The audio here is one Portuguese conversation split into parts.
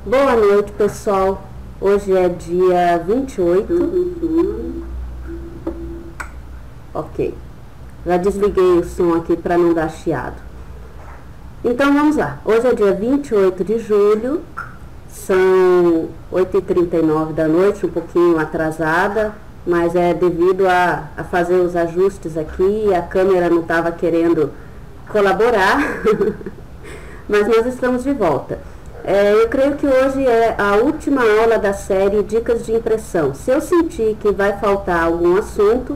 Boa noite, pessoal. Hoje é dia 28. Ok. Já desliguei o som aqui para não dar chiado. Então, vamos lá. Hoje é dia 28 de julho. São 8h39 da noite, um pouquinho atrasada, mas é devido a fazer os ajustes aqui. A câmera não estava querendo colaborar, mas nós estamos de volta. Eu creio que hoje é a última aula da série Dicas de Impressão. Se eu sentir que vai faltar algum assunto,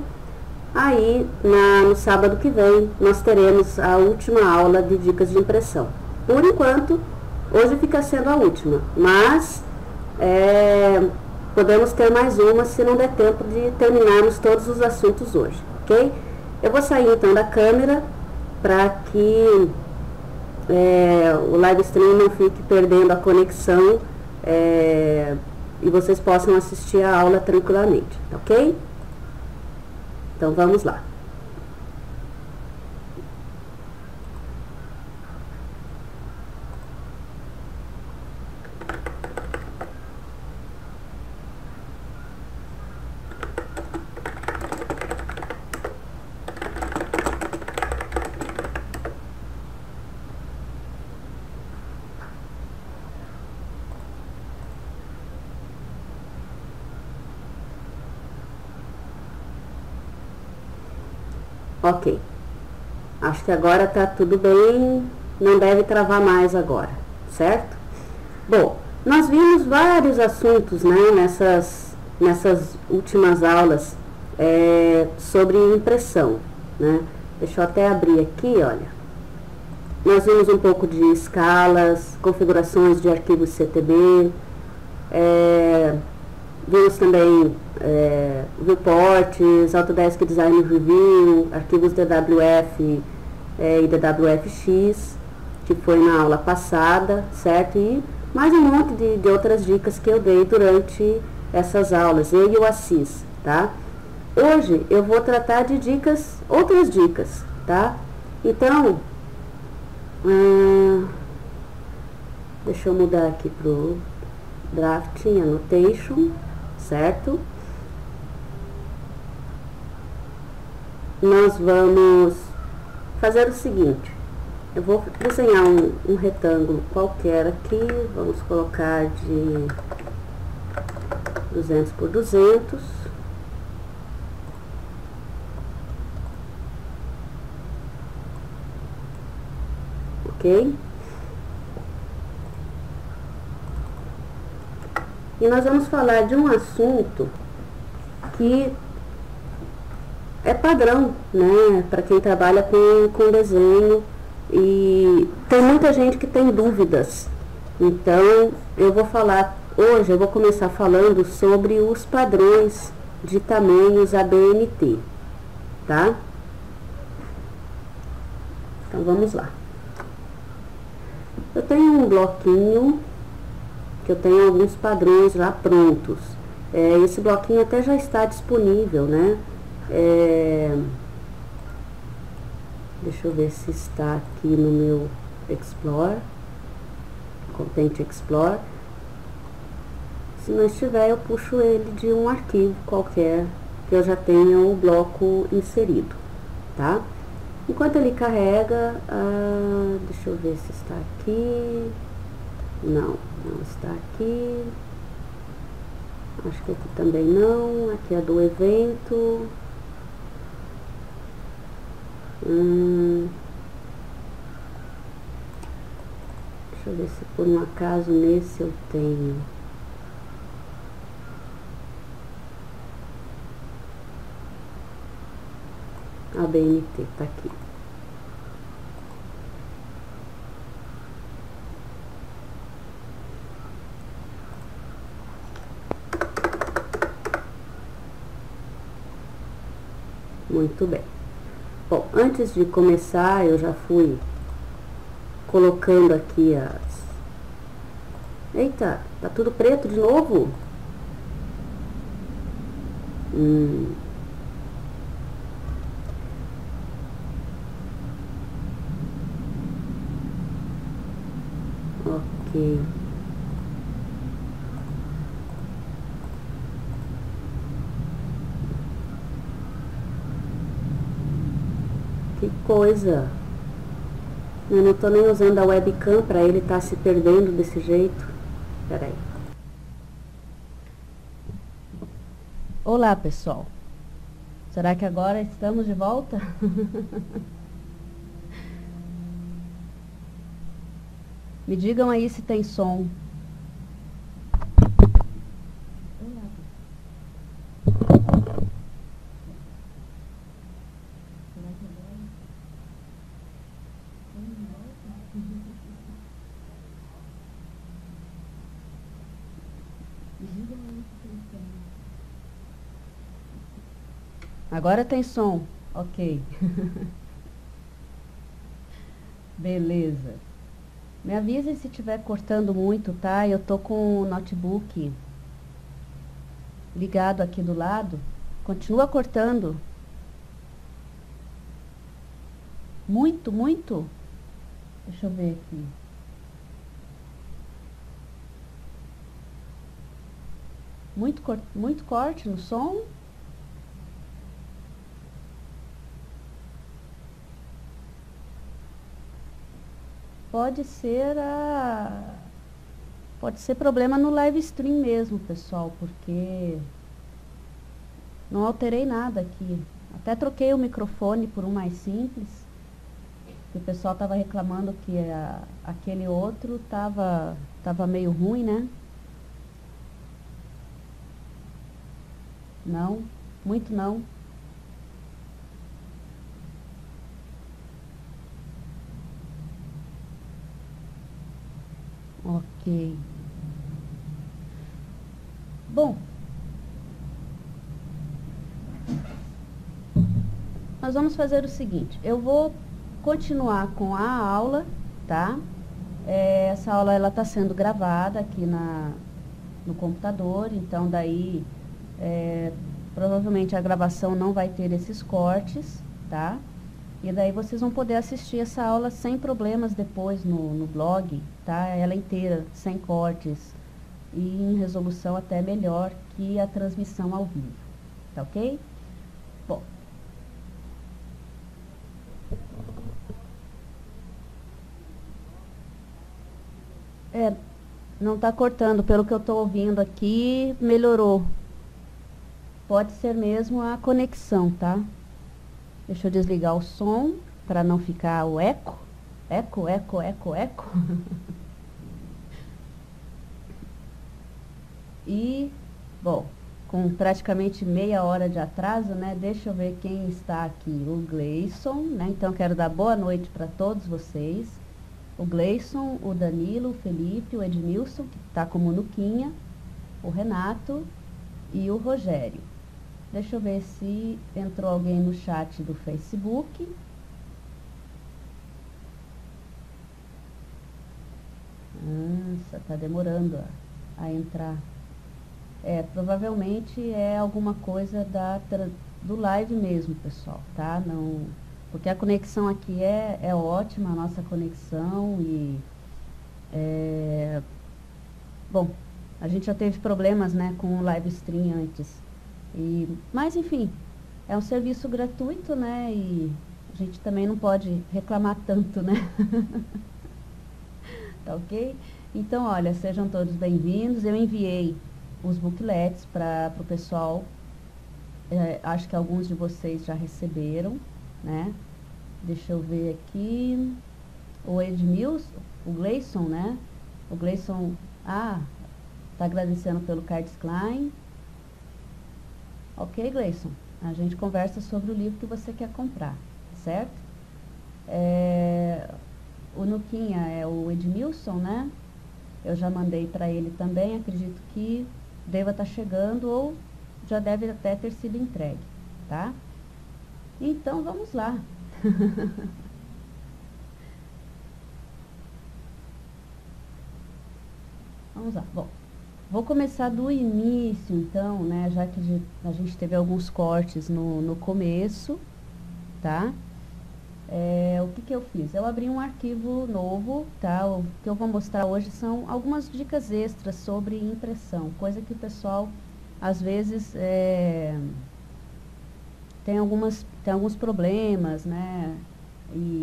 aí no sábado que vem nós teremos a última aula de Dicas de Impressão. Por enquanto, hoje fica sendo a última, mas podemos ter mais uma se não der tempo de terminarmos todos os assuntos hoje, ok? Eu vou sair então da câmera para que o live stream não fique perdendo a conexão e vocês possam assistir a aula tranquilamente, ok? Então vamos lá. Ok, acho que agora tá tudo bem, não deve travar mais agora, certo? Bom, nós vimos vários assuntos, né, nessas últimas aulas sobre impressão, né? Deixa eu até abrir aqui, olha. Nós vimos um pouco de escalas, configurações de arquivos CTB, vimos também reports, Autodesk Design Review, arquivos DWF e DWFX, que foi na aula passada, certo? E mais um monte de outras dicas que eu dei durante essas aulas, eu e o Assis, tá? Hoje eu vou tratar de dicas, outras dicas, tá? Então, deixa eu mudar aqui pro Drafting Annotation, certo? Nós vamos fazer o seguinte, eu vou desenhar um retângulo qualquer aqui, vamos colocar de 200 por 200, ok? E nós vamos falar de um assunto que é padrão, né, para quem trabalha com desenho, e tem muita gente que tem dúvidas. Então, eu vou falar, hoje eu vou começar falando sobre os padrões de tamanhos ABNT, tá? Então, vamos lá. Eu tenho um bloquinho que eu tenho alguns padrões já prontos. Esse bloquinho até já está disponível, né? Deixa eu ver se está aqui no meu Explore, Content Explorer. Se não estiver, eu puxo ele de um arquivo qualquer que eu já tenha o bloco inserido, tá? Enquanto ele carrega, deixa eu ver se está aqui. Não está aqui. Acho que aqui também não. Aqui é do evento. eu ver se por um acaso nesse eu tenho. A BNT tá aqui. Muito bem. Bom, antes de começar, eu já fui colocando aqui as... Eita, tá tudo preto de novo? Ok. Que coisa. Eu não tô nem usando a webcam para ele estar se perdendo desse jeito. Peraí. Olá, pessoal. Será que agora estamos de volta? Me digam aí se tem som. Agora tem som, ok. Beleza. Me avisem se estiver cortando muito, tá? Eu tô com o notebook ligado aqui do lado. Continua cortando. Muito, muito? Deixa eu ver aqui. Muito corte no som? Pode ser problema no live stream mesmo, pessoal, porque não alterei nada aqui. Até troquei o microfone por um mais simples, que o pessoal estava reclamando que aquele outro tava meio ruim, né? Não, muito não. Ok. Bom, nós vamos fazer o seguinte, eu vou continuar com a aula, tá? Essa aula ela está sendo gravada aqui no computador, então daí provavelmente a gravação não vai ter esses cortes, tá? E daí vocês vão poder assistir essa aula sem problemas depois no blog, tá? Ela inteira, sem cortes e em resolução até melhor que a transmissão ao vivo, tá ok? Bom. Não tá cortando, pelo que eu tô ouvindo aqui, melhorou. Pode ser mesmo a conexão, tá? Deixa eu desligar o som, para não ficar o eco. Eco, eco, eco, eco. E, bom, com praticamente meia hora de atraso, né? Deixa eu ver quem está aqui. O Gleison, né? Então, quero dar boa noite para todos vocês. O Gleison, o Danilo, o Felipe, o Edmilson, que está como Nuquinha, o Renato e o Rogério. Deixa eu ver se entrou alguém no chat do Facebook. Nossa, tá demorando a entrar. Provavelmente é alguma coisa do live mesmo, pessoal, tá? Não, porque a conexão aqui é ótima, a nossa conexão e... bom, a gente já teve problemas, né, com o live stream antes. Mas, enfim, é um serviço gratuito, né, e a gente também não pode reclamar tanto, né? Tá ok? Então, olha, sejam todos bem-vindos. Eu enviei os booklets para o pessoal. Acho que alguns de vocês já receberam, né? Deixa eu ver aqui. o Edmilson, o Gleison, né? O Gleison, tá agradecendo pelo Cards Klein. Ok, Gleison? A gente conversa sobre o livro que você quer comprar, certo? O Nuquinha é o Edmilson, né? Eu já mandei para ele também, acredito que deva estar chegando ou já deve até ter sido entregue, tá? Então, vamos lá. Vamos lá. Bom, vou começar do início, então, né? Já que a gente teve alguns cortes no começo, tá? O que eu fiz? Eu abri um arquivo novo, tá? O que eu vou mostrar hoje são algumas dicas extras sobre impressão, coisa que o pessoal, às vezes, tem alguns problemas, né?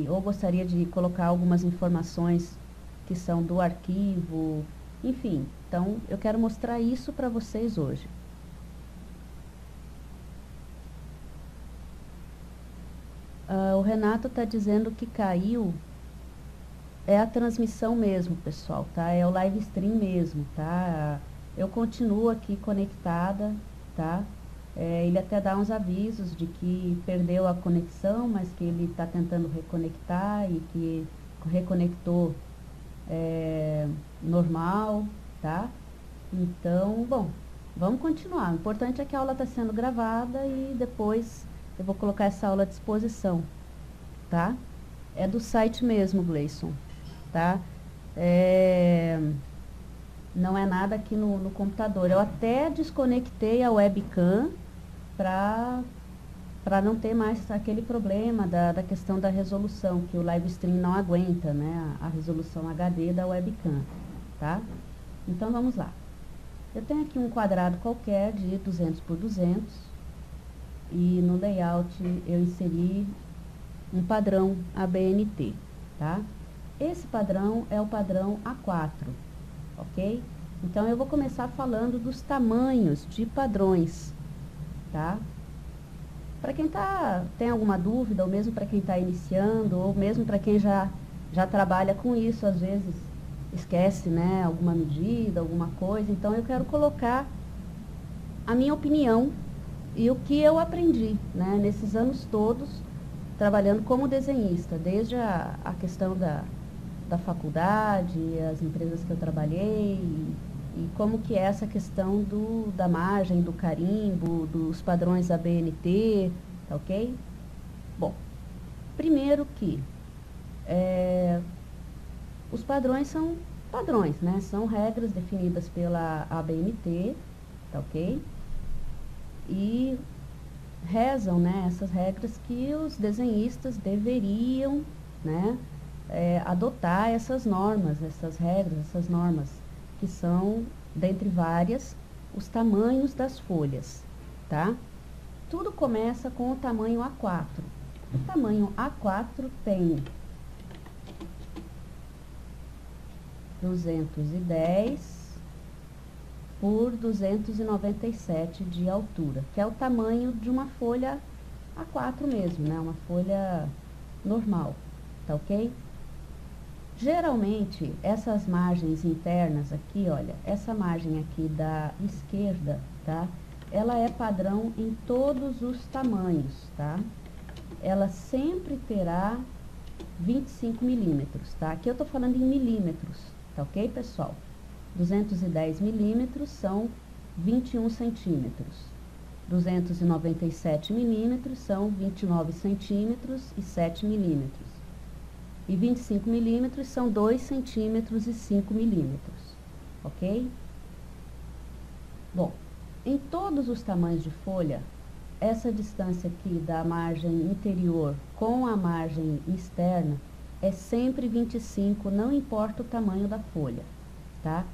Ou gostaria de colocar algumas informações que são do arquivo, enfim. Então, eu quero mostrar isso para vocês hoje. O Renato está dizendo que caiu, é a transmissão mesmo, pessoal, tá? É o live stream mesmo, tá? Eu continuo aqui conectada, tá? Ele até dá uns avisos de que perdeu a conexão, mas que ele está tentando reconectar e que reconectou normal, tá? Então, bom, vamos continuar. O importante é que a aula está sendo gravada e depois eu vou colocar essa aula à disposição, tá? É do site mesmo, Gleison, tá? Não é nada aqui no computador. Eu até desconectei a webcam para não ter mais aquele problema da questão da resolução, que o live stream não aguenta, né? A resolução HD da webcam, tá? Então, vamos lá. Eu tenho aqui um quadrado qualquer de 200 por 200 e no layout eu inseri um padrão ABNT, tá? Esse padrão é o padrão A4, ok? Então, eu vou começar falando dos tamanhos de padrões, tá? Para quem tem alguma dúvida, ou mesmo para quem está iniciando, ou mesmo para quem já trabalha com isso, às vezes esquece, né, alguma medida, alguma coisa. Então, eu quero colocar a minha opinião e o que eu aprendi, né, nesses anos todos, trabalhando como desenhista, desde a questão da faculdade, as empresas que eu trabalhei, e como que é essa questão da margem, do carimbo, dos padrões ABNT, tá ok? Bom, primeiro que os padrões são padrões, né? São regras definidas pela ABNT, tá ok? E rezam, né, essas regras que os desenhistas deveriam, né, adotar essas normas, essas regras, essas normas, que são, dentre várias, os tamanhos das folhas, tá? Tudo começa com o tamanho A4. O tamanho A4 tem 210 por 297 de altura, que é o tamanho de uma folha A4 mesmo, né? Uma folha normal, tá ok? Geralmente, essas margens internas aqui, olha, essa margem aqui da esquerda, tá? Ela é padrão em todos os tamanhos, tá? Ela sempre terá 25 milímetros, tá? Aqui eu tô falando em milímetros, tá ok, pessoal? 210 milímetros são 21 centímetros. 297 milímetros são 29 centímetros e 7 milímetros. E 25 milímetros são 2 centímetros e 5 milímetros, ok? Bom, em todos os tamanhos de folha, essa distância aqui da margem interior com a margem externa é sempre 25, não importa o tamanho da folha, tá?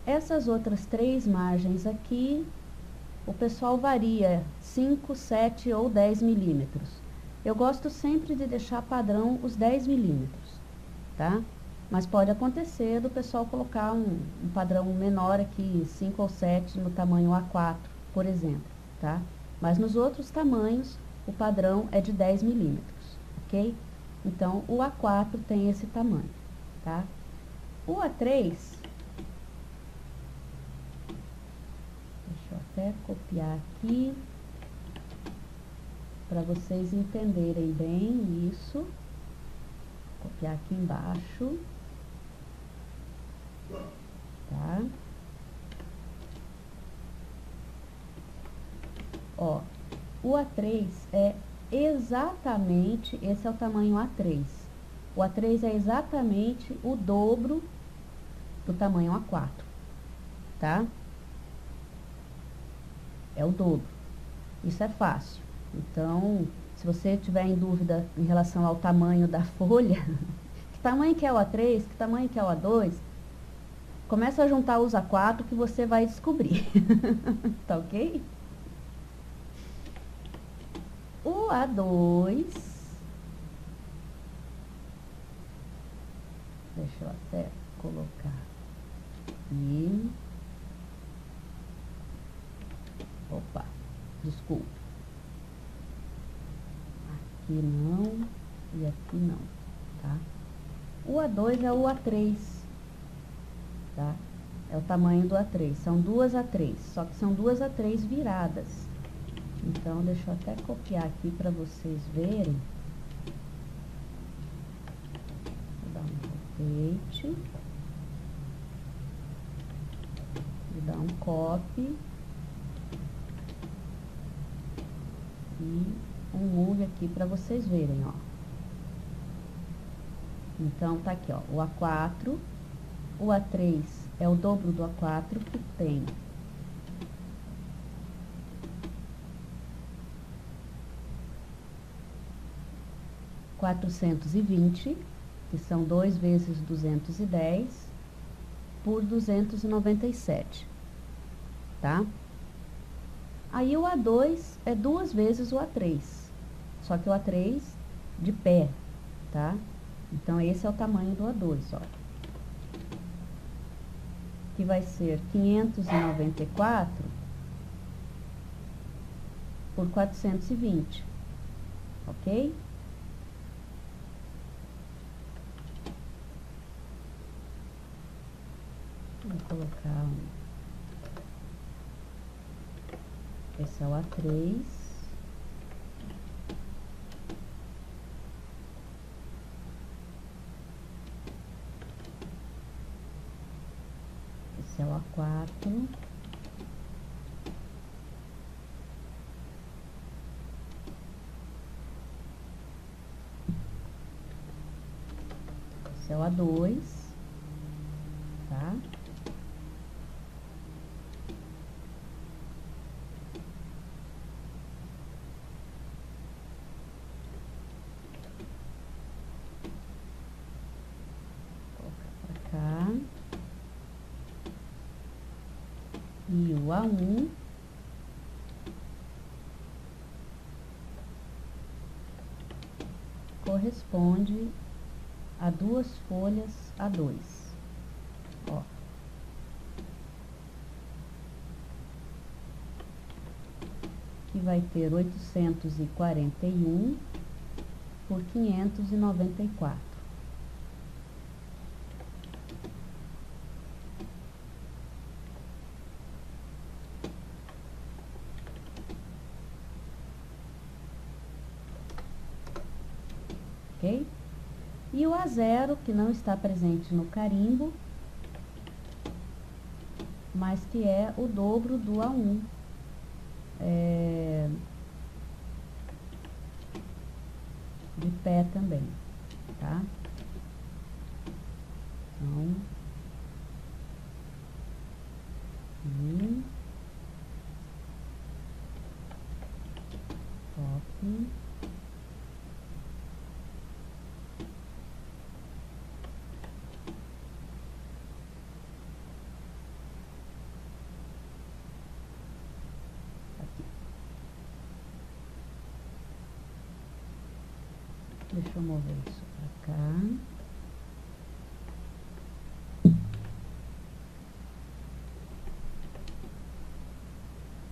Essas outras três margens aqui, o pessoal varia 5, 7 ou 10 milímetros. Eu gosto sempre de deixar padrão os 10 milímetros, tá? Mas pode acontecer do pessoal colocar um padrão menor aqui, 5 ou 7 no tamanho A4, por exemplo, tá? Mas nos outros tamanhos, o padrão é de 10 milímetros, ok? Então, o A4 tem esse tamanho, tá? O A3, deixa eu até copiar aqui, para vocês entenderem bem isso. Copiar aqui embaixo, tá? Ó, o A3 é exatamente, esse é o tamanho A3. O A3 é exatamente o dobro do tamanho A4, tá? É o dobro. Isso é fácil. Então, se você tiver em dúvida em relação ao tamanho da folha, que tamanho que é o A3, que tamanho que é o A2, começa a juntar os A4 que você vai descobrir. Tá ok? O A2, deixa eu até colocar aqui. Opa, desculpa. Aqui não e aqui não, tá? O A2 é o A3, tá? É o tamanho do A3, são duas A3, só que são duas A3 viradas. Então, deixa eu até copiar aqui para vocês verem. Vou dar um rotate. Vou dar um copy. E um move aqui para vocês verem, ó. Então, tá aqui, ó, o A4, o A3 é o dobro do A4, que tem 420, que são 2 vezes 210, por 297, tá? Aí o A2 é 2 vezes o A3, só que o A3 de pé, tá? Então, esse é o tamanho do A2, ó. Que vai ser 594 por 420, ok? Vou colocar esse é o A3. Esse é o A4. Esse é o A2, tá? E o A1 corresponde a 2 folhas A2, ó. Que vai ter 841 por 594. Ok? E o A0, que não está presente no carimbo, mas que é o dobro do A1. De pé também, tá? Então, copy. Deixa eu mover isso pra cá.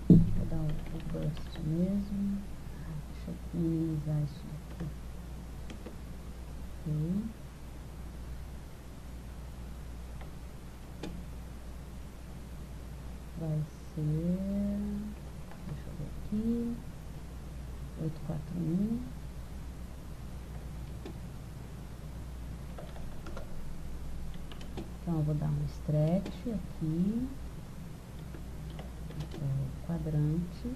Vou dar o burst mesmo. Deixa eu minimizar isso aqui. Ok. Vai ser, deixa eu ver aqui, 841. Então, eu vou dar um stretch aqui, até o quadrante,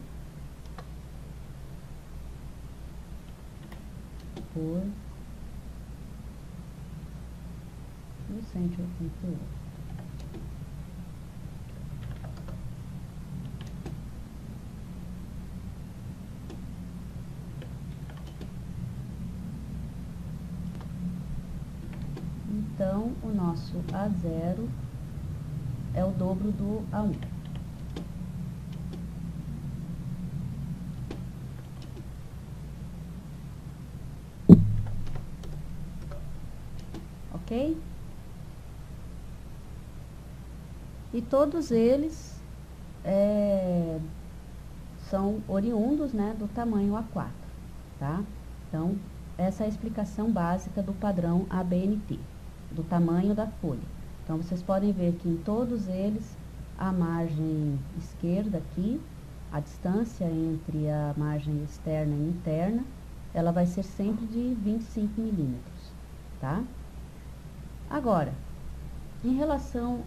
por no 188. Então, o nosso A0 é o dobro do A1. Ok? E todos eles são oriundos, né, do tamanho A4, tá? Então, essa é a explicação básica do padrão ABNT, do tamanho da folha. Então, vocês podem ver que em todos eles, a margem esquerda aqui, a distância entre a margem externa e interna, ela vai ser sempre de 25 milímetros, tá? Agora, em relação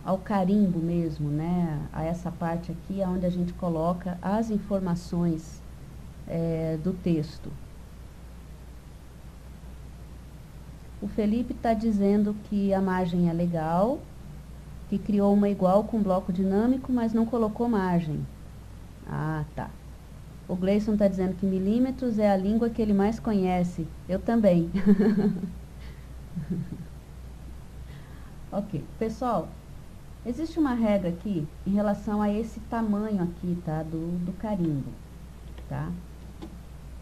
ao carimbo mesmo, né, a essa parte aqui, onde a gente coloca as informações do texto. O Felipe está dizendo que a margem é legal, que criou uma igual com bloco dinâmico, mas não colocou margem. Ah, tá. O Gleison está dizendo que milímetros é a língua que ele mais conhece. Eu também. Ok. Pessoal, existe uma regra aqui em relação a esse tamanho aqui, tá? Do carimbo, tá?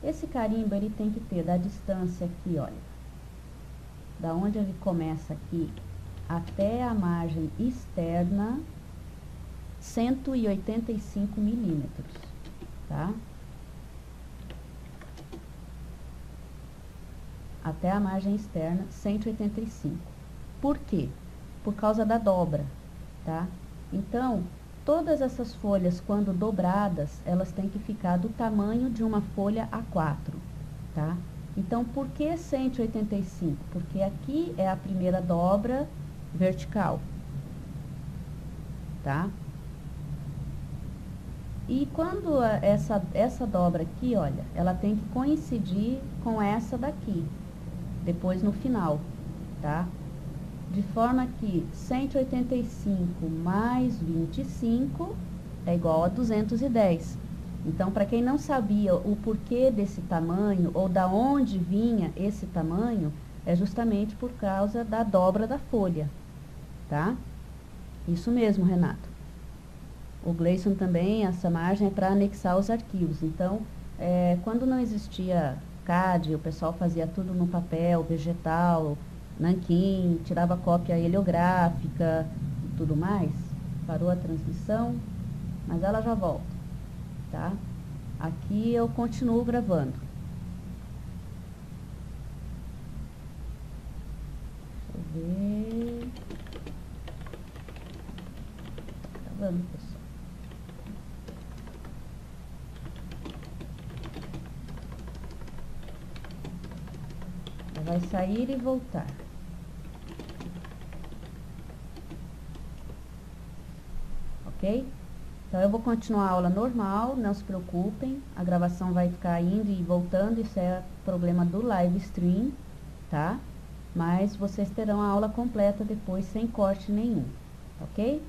Esse carimbo, ele tem que ter da distância aqui, olha. Da onde ele começa aqui até a margem externa, 185 milímetros, tá? Até a margem externa, 185. Por quê? Por causa da dobra, tá? Então, todas essas folhas, quando dobradas, elas têm que ficar do tamanho de uma folha A4, tá? Então, por que 185? Porque aqui é a primeira dobra vertical, tá? E quando essa dobra aqui, olha, ela tem que coincidir com essa daqui, depois no final, tá? De forma que 185 mais 25 é igual a 210. Então, para quem não sabia o porquê desse tamanho, ou da onde vinha esse tamanho, é justamente por causa da dobra da folha, tá? Isso mesmo, Renato. O Gleison também, essa margem é para anexar os arquivos. Então, quando não existia CAD, o pessoal fazia tudo no papel, vegetal, nanquim, tirava cópia heliográfica e tudo mais. Parou a transmissão, mas ela já volta, tá? Aqui eu continuo gravando. Deixa eu ver. Gravando, pessoal. Vai sair e voltar. Ok? Então, eu vou continuar a aula normal, não se preocupem. A gravação vai ficar indo e voltando, isso é problema do live stream, tá? Mas vocês terão a aula completa depois, sem corte nenhum, ok?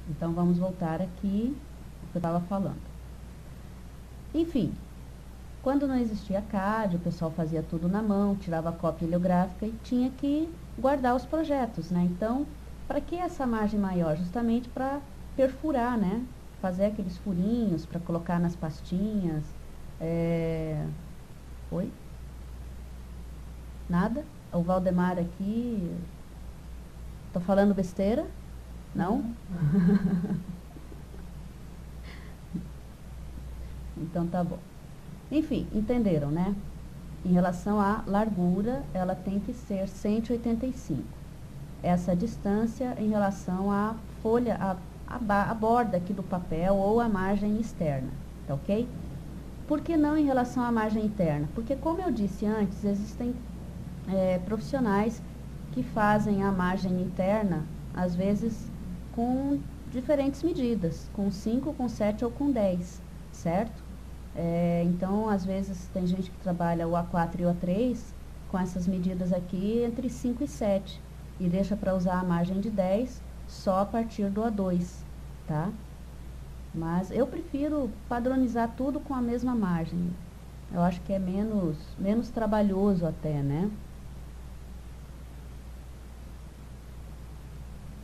Então, vamos voltar aqui o que eu estava falando. Enfim, quando não existia CAD, o pessoal fazia tudo na mão, tirava a cópia heliográfica e tinha que guardar os projetos, né? Então, para que essa margem maior? Justamente para perfurar, né? Fazer aqueles furinhos para colocar nas pastinhas. Oi? Nada? O Valdemar aqui... Tô falando besteira? Não? Então tá bom. Enfim, entenderam, né? Em relação à largura, ela tem que ser 185. Essa distância em relação à folha, a borda aqui do papel ou a margem externa, tá ok? Por que não em relação à margem interna? Porque, como eu disse antes, existem profissionais que fazem a margem interna, às vezes, com diferentes medidas, com 5, com 7 ou com 10, certo? Então, às vezes, tem gente que trabalha o A4 e o A3 com essas medidas aqui entre 5 e 7 e deixa para usar a margem de 10 só a partir do A2, tá? Mas eu prefiro padronizar tudo com a mesma margem. Eu acho que é menos trabalhoso até, né?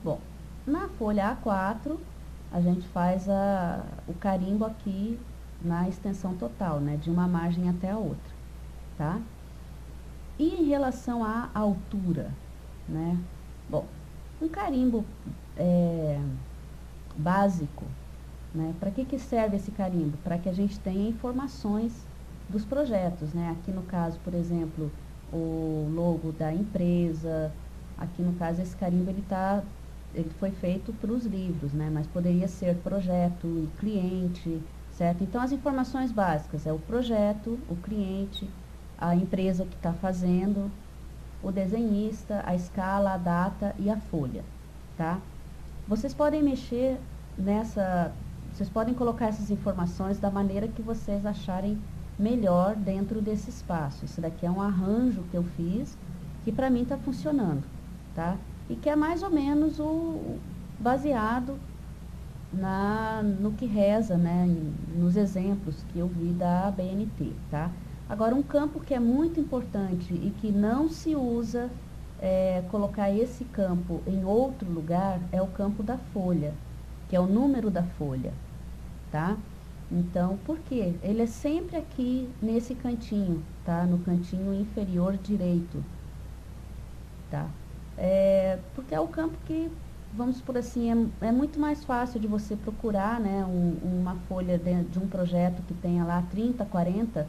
Bom, na folha A4, a gente faz o carimbo aqui na extensão total, né? De uma margem até a outra, tá? E em relação à altura, né? Bom, um carimbo básico, né? Para que serve esse carimbo? Para que a gente tenha informações dos projetos, né? Aqui no caso, por exemplo, o logo da empresa. Aqui no caso, esse carimbo ele foi feito para os livros, né? Mas poderia ser projeto e cliente, certo? Então, as informações básicas é o projeto, o cliente, a empresa que está fazendo, o desenhista, a escala, a data e a folha, tá? Vocês podem mexer vocês podem colocar essas informações da maneira que vocês acharem melhor dentro desse espaço. Isso daqui é um arranjo que eu fiz, que para mim está funcionando, tá? E que é mais ou menos baseado no que reza, né, nos exemplos que eu vi da BNT, tá? Agora, um campo que é muito importante e que não se usa colocar esse campo em outro lugar é o campo da folha, que é o número da folha, tá? Então, por quê? Ele é sempre aqui nesse cantinho, tá? No cantinho inferior direito, tá? Porque é o campo que, vamos por assim, é muito mais fácil de você procurar, né, uma folha de um projeto que tenha lá 30, 40,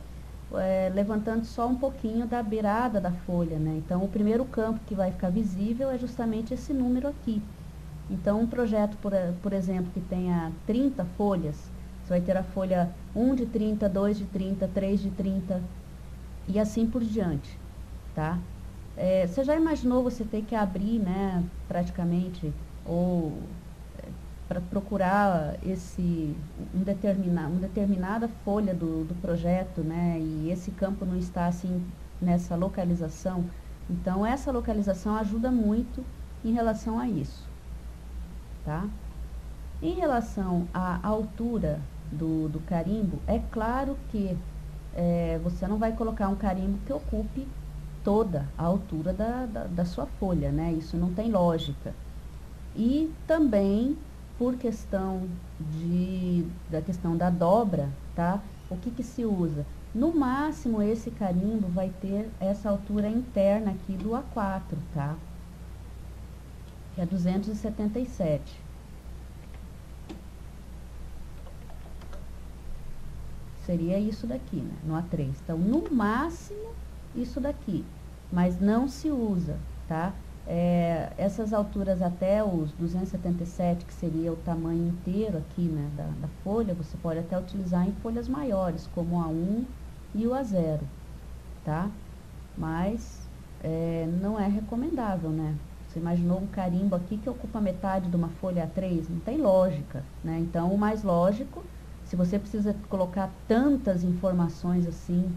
levantando só um pouquinho da beirada da folha, né? Então, o primeiro campo que vai ficar visível é justamente esse número aqui. Então, um projeto, por exemplo, que tenha 30 folhas, você vai ter a folha 1 de 30, 2 de 30, 3 de 30 e assim por diante, tá? Você já imaginou você ter que abrir, né, praticamente, ou para procurar uma determinada folha do projeto, né, e esse campo não está assim nessa localização? Então, essa localização ajuda muito em relação a isso, tá? Em relação à altura do carimbo, é claro que você não vai colocar um carimbo que ocupe toda a altura da sua folha, né? Isso não tem lógica. E também, por questão da questão da dobra, tá? O que se usa? No máximo, esse carimbo vai ter essa altura interna aqui do A4, tá? Que é 277. Seria isso daqui, né? No A3. Então, no máximo, isso daqui. Mas não se usa, tá? Essas alturas até os 277, que seria o tamanho inteiro aqui, né, da folha, você pode até utilizar em folhas maiores, como o A1 e o A0, tá? Mas não é recomendável, né? Você imaginou um carimbo aqui que ocupa metade de uma folha A3? Não tem lógica, né? Então, o mais lógico, se você precisa colocar tantas informações assim,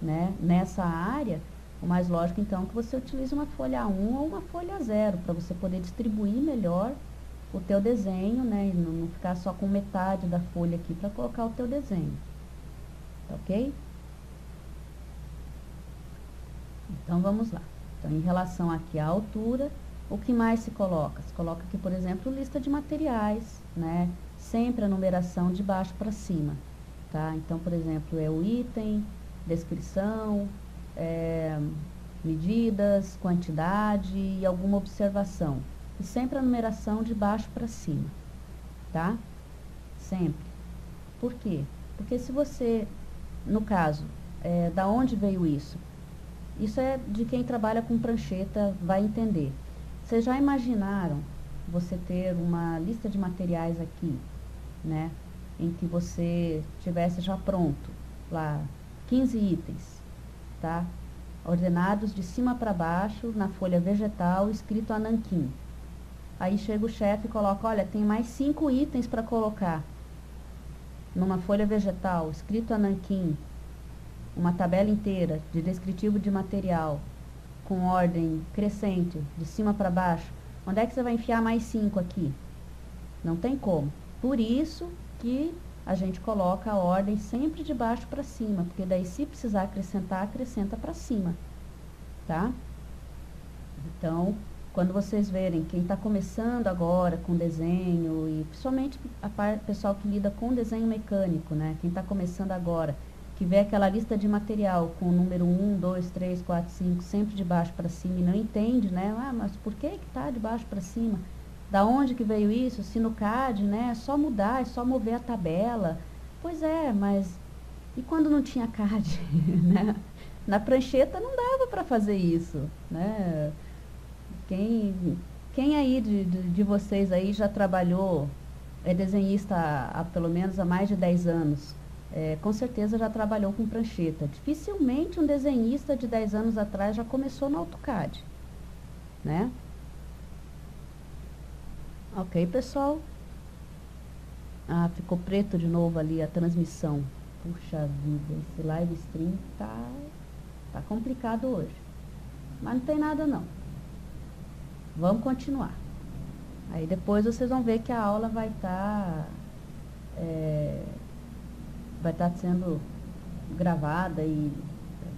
né, nessa área, o mais lógico, então, é que você utilize uma folha A1 ou uma folha A0, para você poder distribuir melhor o teu desenho, né, e não ficar só com metade da folha aqui para colocar o teu desenho, tá ok? Então, vamos lá. Então, em relação aqui à altura, o que mais se coloca? Se coloca aqui, por exemplo, lista de materiais, né, sempre a numeração de baixo para cima, tá? Então, por exemplo, é o item, descrição, medidas, quantidade e alguma observação. E sempre a numeração de baixo para cima, tá? Sempre. Por quê? Porque se você, no caso, Da onde veio isso? Isso é de quem trabalha com prancheta vai entender. Vocês já imaginaram você ter uma lista de materiais aqui, né? Em que você tivesse já pronto, lá, 15 itens, tá? Ordenados de cima para baixo, na folha vegetal, escrito nanquim. Aí chega o chefe e coloca, olha, tem mais 5 itens para colocar. Numa folha vegetal, escrito nanquim, uma tabela inteira de descritivo de material, com ordem crescente, de cima para baixo. Onde é que você vai enfiar mais 5 aqui? Não tem como. Por isso que a gente coloca a ordem sempre de baixo para cima, porque daí se precisar acrescentar, acrescenta para cima, tá? Então, quando vocês verem quem está começando agora com desenho, e principalmente pessoal que lida com desenho mecânico, né? Quem está começando agora, que vê aquela lista de material com o número 1, 2, 3, 4, 5, sempre de baixo para cima e não entende, né? Ah, mas por que está de baixo para cima? Da onde que veio isso? Se no CAD, né? É só mudar, é só mover a tabela. Pois é, mas e quando não tinha CAD, né? Na prancheta não dava para fazer isso, né? Quem aí de vocês aí já trabalhou, é desenhista há pelo menos há mais de 10 anos, com certeza já trabalhou com prancheta. Dificilmente um desenhista de 10 anos atrás já começou no AutoCAD, né? Ok, pessoal? Ah, ficou preto de novo ali a transmissão. Puxa vida, esse live stream tá complicado hoje. Mas não tem nada não. Vamos continuar. Aí depois vocês vão ver que a aula vai estar sendo gravada e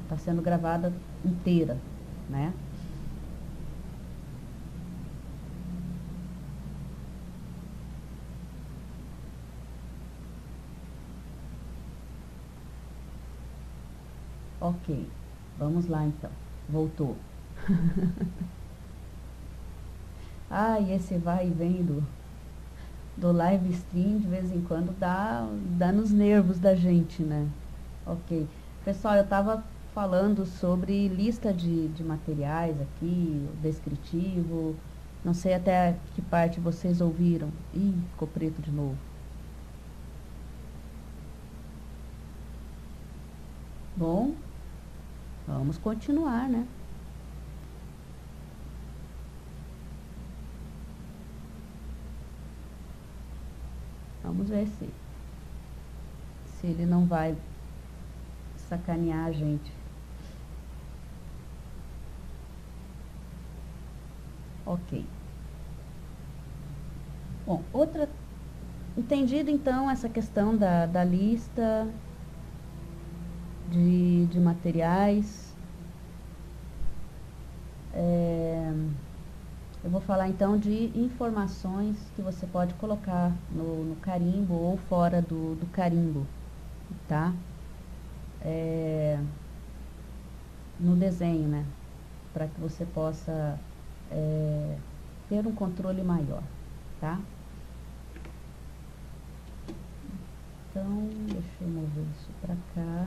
está sendo gravada inteira, né? Ok, vamos lá então. Voltou. Ah, e esse vai e vem do live stream, de vez em quando, dá nos nervos da gente, né? Ok. Pessoal, eu estava falando sobre lista de materiais aqui, o descritivo. Não sei até que parte vocês ouviram. Ih, ficou preto de novo. Bom, vamos continuar, né? Vamos ver se ele não vai sacanear a gente. Ok. Bom, entendido então essa questão da lista de materiais. Eu vou falar então de informações que você pode colocar no carimbo ou fora do carimbo, tá? No desenho, né? Para que você possa ter um controle maior, tá? Então, deixa eu mover isso para cá.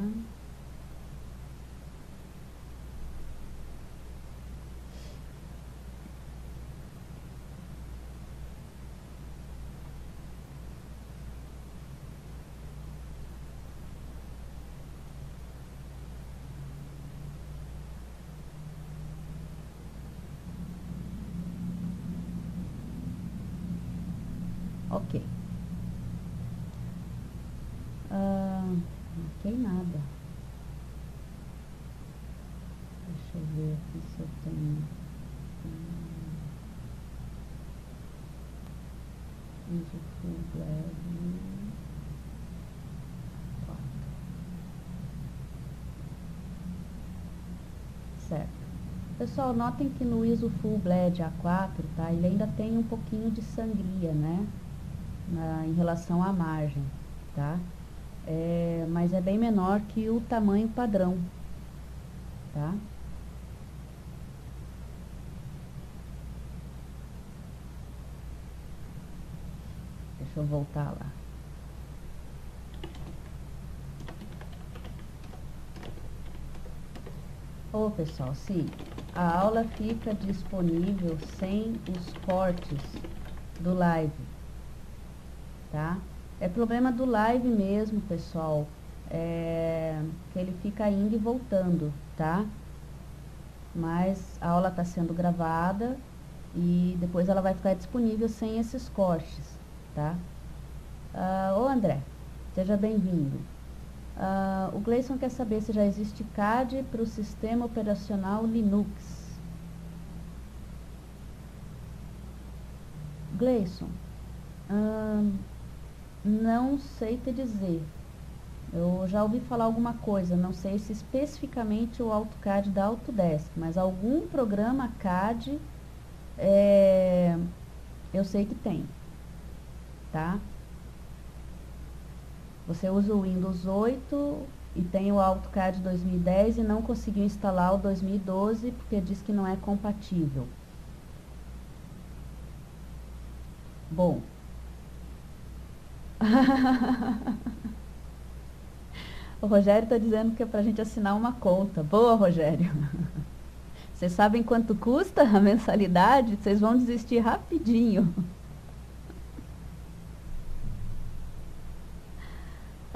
Ok. Ok, nada. Deixa eu ver aqui se eu tenho. Uso full bled. 4. Certo. Pessoal, notem que no ISO Full Bled A4, tá? Ele ainda tem um pouquinho de sangria, né? Em relação à margem, tá? Mas é bem menor que o tamanho padrão, tá? Deixa eu voltar lá. Ô, pessoal, sim, a aula fica disponível sem os cortes do live, tá? É problema do live mesmo, pessoal, que ele fica indo e voltando, tá? Mas a aula está sendo gravada e depois ela vai ficar disponível sem esses cortes, tá? Ô, André, seja bem-vindo. O Gleison quer saber se já existe CAD para o sistema operacional Linux. Gleison, não sei te dizer. Eu já ouvi falar alguma coisa, não sei se especificamente o AutoCAD da Autodesk, mas algum programa CAD eu sei que tem, tá? Você usa o Windows 8 e tem o AutoCAD 2010 e não conseguiu instalar o 2012 porque diz que não é compatível. Bom. O Rogério está dizendo que é para a gente assinar uma conta. Boa, Rogério. Vocês sabem quanto custa a mensalidade? Vocês vão desistir rapidinho.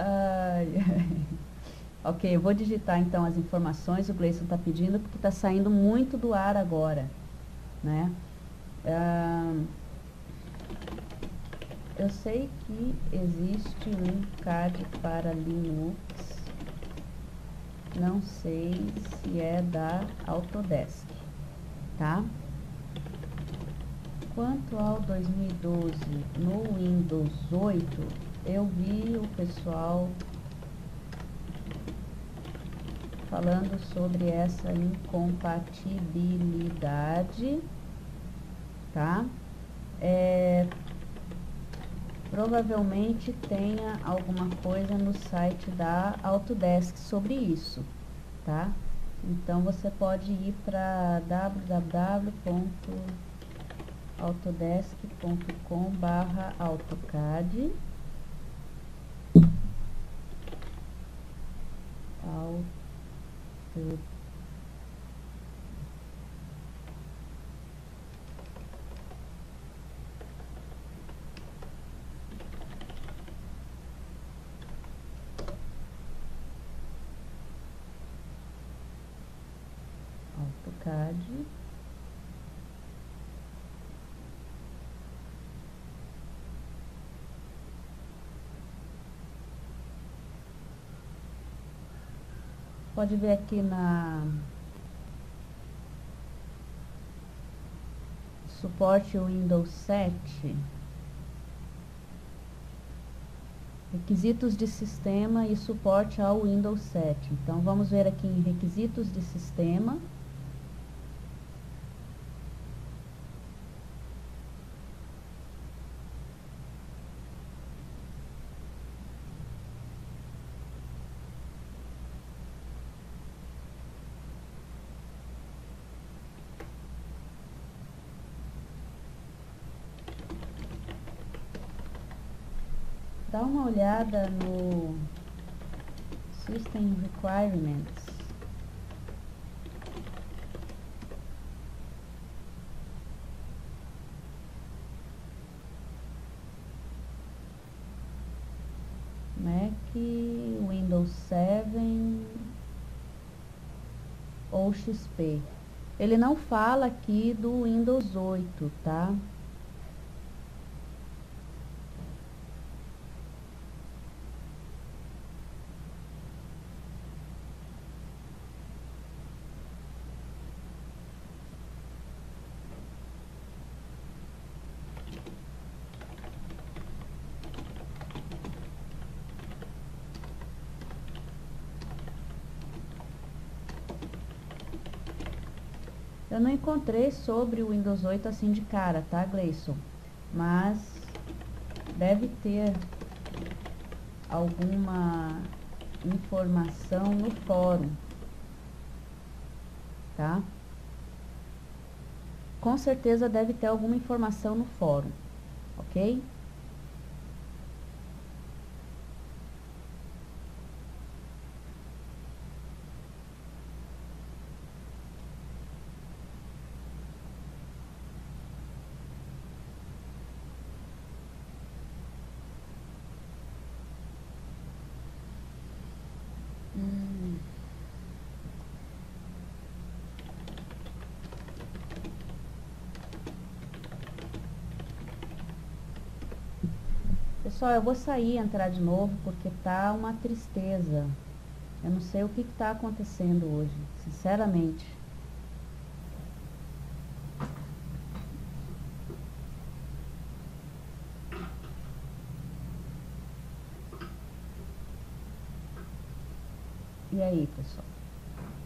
Ai, ai. Ok, eu vou digitar então as informações, o Gleison está pedindo, porque está saindo muito do ar agora, né? Eu sei que existe um CAD para Linux, não sei se é da Autodesk, tá? Quanto ao 2012 no Windows 8, eu vi o pessoal falando sobre essa incompatibilidade, tá? Provavelmente tenha alguma coisa no site da Autodesk sobre isso, tá? Então você pode ir para www.autodesk.com/AutoCAD. AutoCAD. Pode ver aqui na suporte Windows 7, requisitos de sistema e suporte ao Windows 7. Então vamos ver aqui em requisitos de sistema. Dá uma olhada no System Requirements. Mac, Windows 7 ou XP. Ele não fala aqui do Windows 8, tá? Eu não encontrei sobre o Windows 8 assim de cara, tá, Gleison? Mas deve ter alguma informação no fórum, tá? Com certeza deve ter alguma informação no fórum, ok? Pessoal, eu vou sair e entrar de novo porque tá uma tristeza. Eu não sei o que está acontecendo hoje, sinceramente. E aí, pessoal?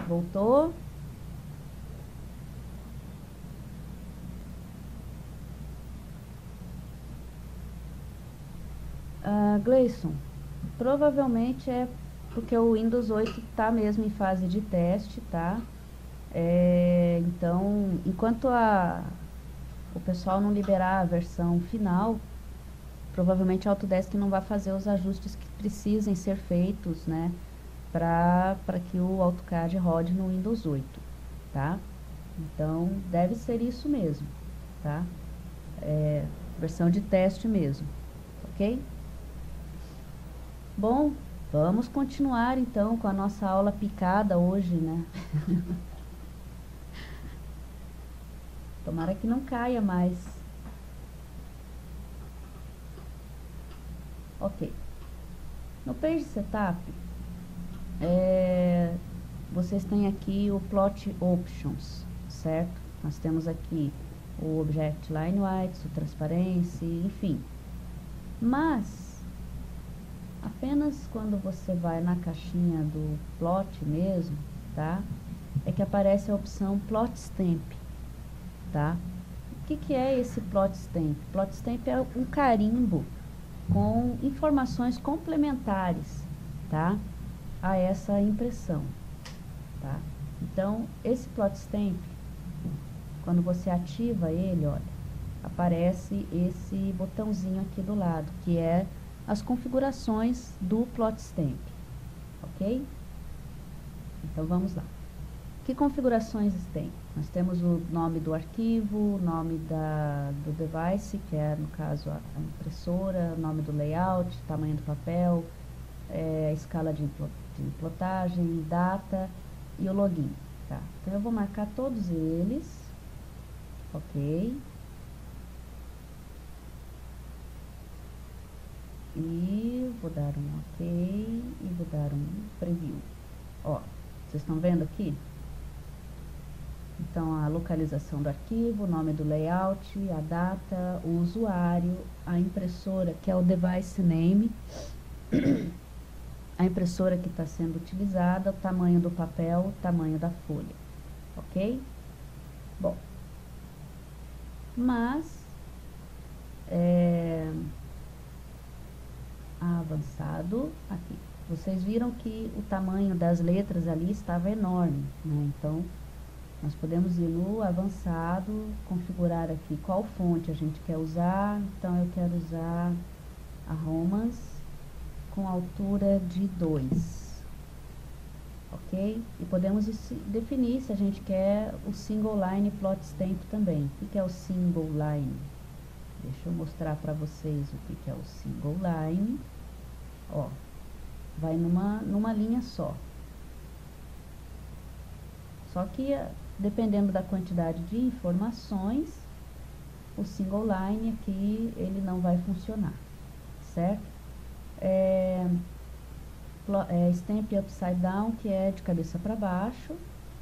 Voltou? Gleison, provavelmente é porque o Windows 8 está mesmo em fase de teste, tá? Então, enquanto o pessoal não liberar a versão final, provavelmente a Autodesk não vai fazer os ajustes que precisem ser feitos, né? Para que o AutoCAD rode no Windows 8, tá? Então, deve ser isso mesmo, tá? Versão de teste mesmo, ok? Bom, vamos continuar então com a nossa aula picada hoje, né? Tomara que não caia mais. Ok. No Page Setup, vocês têm aqui o Plot Options, certo? Nós temos aqui o Object Line White, o Transparency, enfim. Mas, apenas quando você vai na caixinha do Plot mesmo, tá? É que aparece a opção Plot Stamp, tá? O que é esse Plot Stamp? Plot Stamp é um carimbo com informações complementares, tá? A essa impressão, tá? Então, esse Plot Stamp, quando você ativa ele, olha, aparece esse botãozinho aqui do lado, que é as configurações do Plot Stamp, ok? Então, vamos lá. Que configurações tem? Nós temos o nome do arquivo, o nome do device, que é, no caso, a impressora, o nome do layout, tamanho do papel, a escala de plotagem, data e o login, tá? Então, eu vou marcar todos eles, ok? E vou dar um ok e vou dar um preview. Ó, vocês estão vendo aqui? Então, a localização do arquivo, o nome do layout, a data, o usuário, a impressora, que é o device name, a impressora que está sendo utilizada, o tamanho do papel, o tamanho da folha, ok? Bom, mas, avançado, aqui, vocês viram que o tamanho das letras ali estava enorme, né? Então, nós podemos ir no avançado, configurar aqui qual fonte a gente quer usar. Então, eu quero usar a Romans com altura de 2, ok? E podemos definir se a gente quer o Single Line Plot Stamp também. O que é o Single Line? Deixa eu mostrar para vocês o que é o Single Line. Ó, vai numa linha só. Só que, dependendo da quantidade de informações, o single line aqui, ele não vai funcionar, certo? Stamp upside down, que é de cabeça para baixo,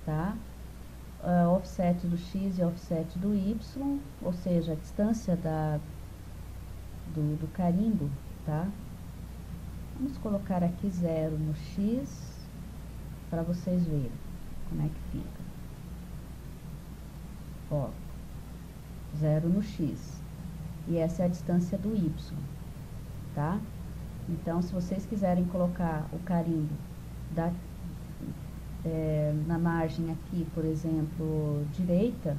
tá? Offset do X e offset do Y, ou seja, a distância do carimbo, tá? Vamos colocar aqui 0 no X, para vocês verem como é que fica. Ó, 0 no X. E essa é a distância do Y, tá? Então, se vocês quiserem colocar o carimbo na margem aqui, por exemplo, direita.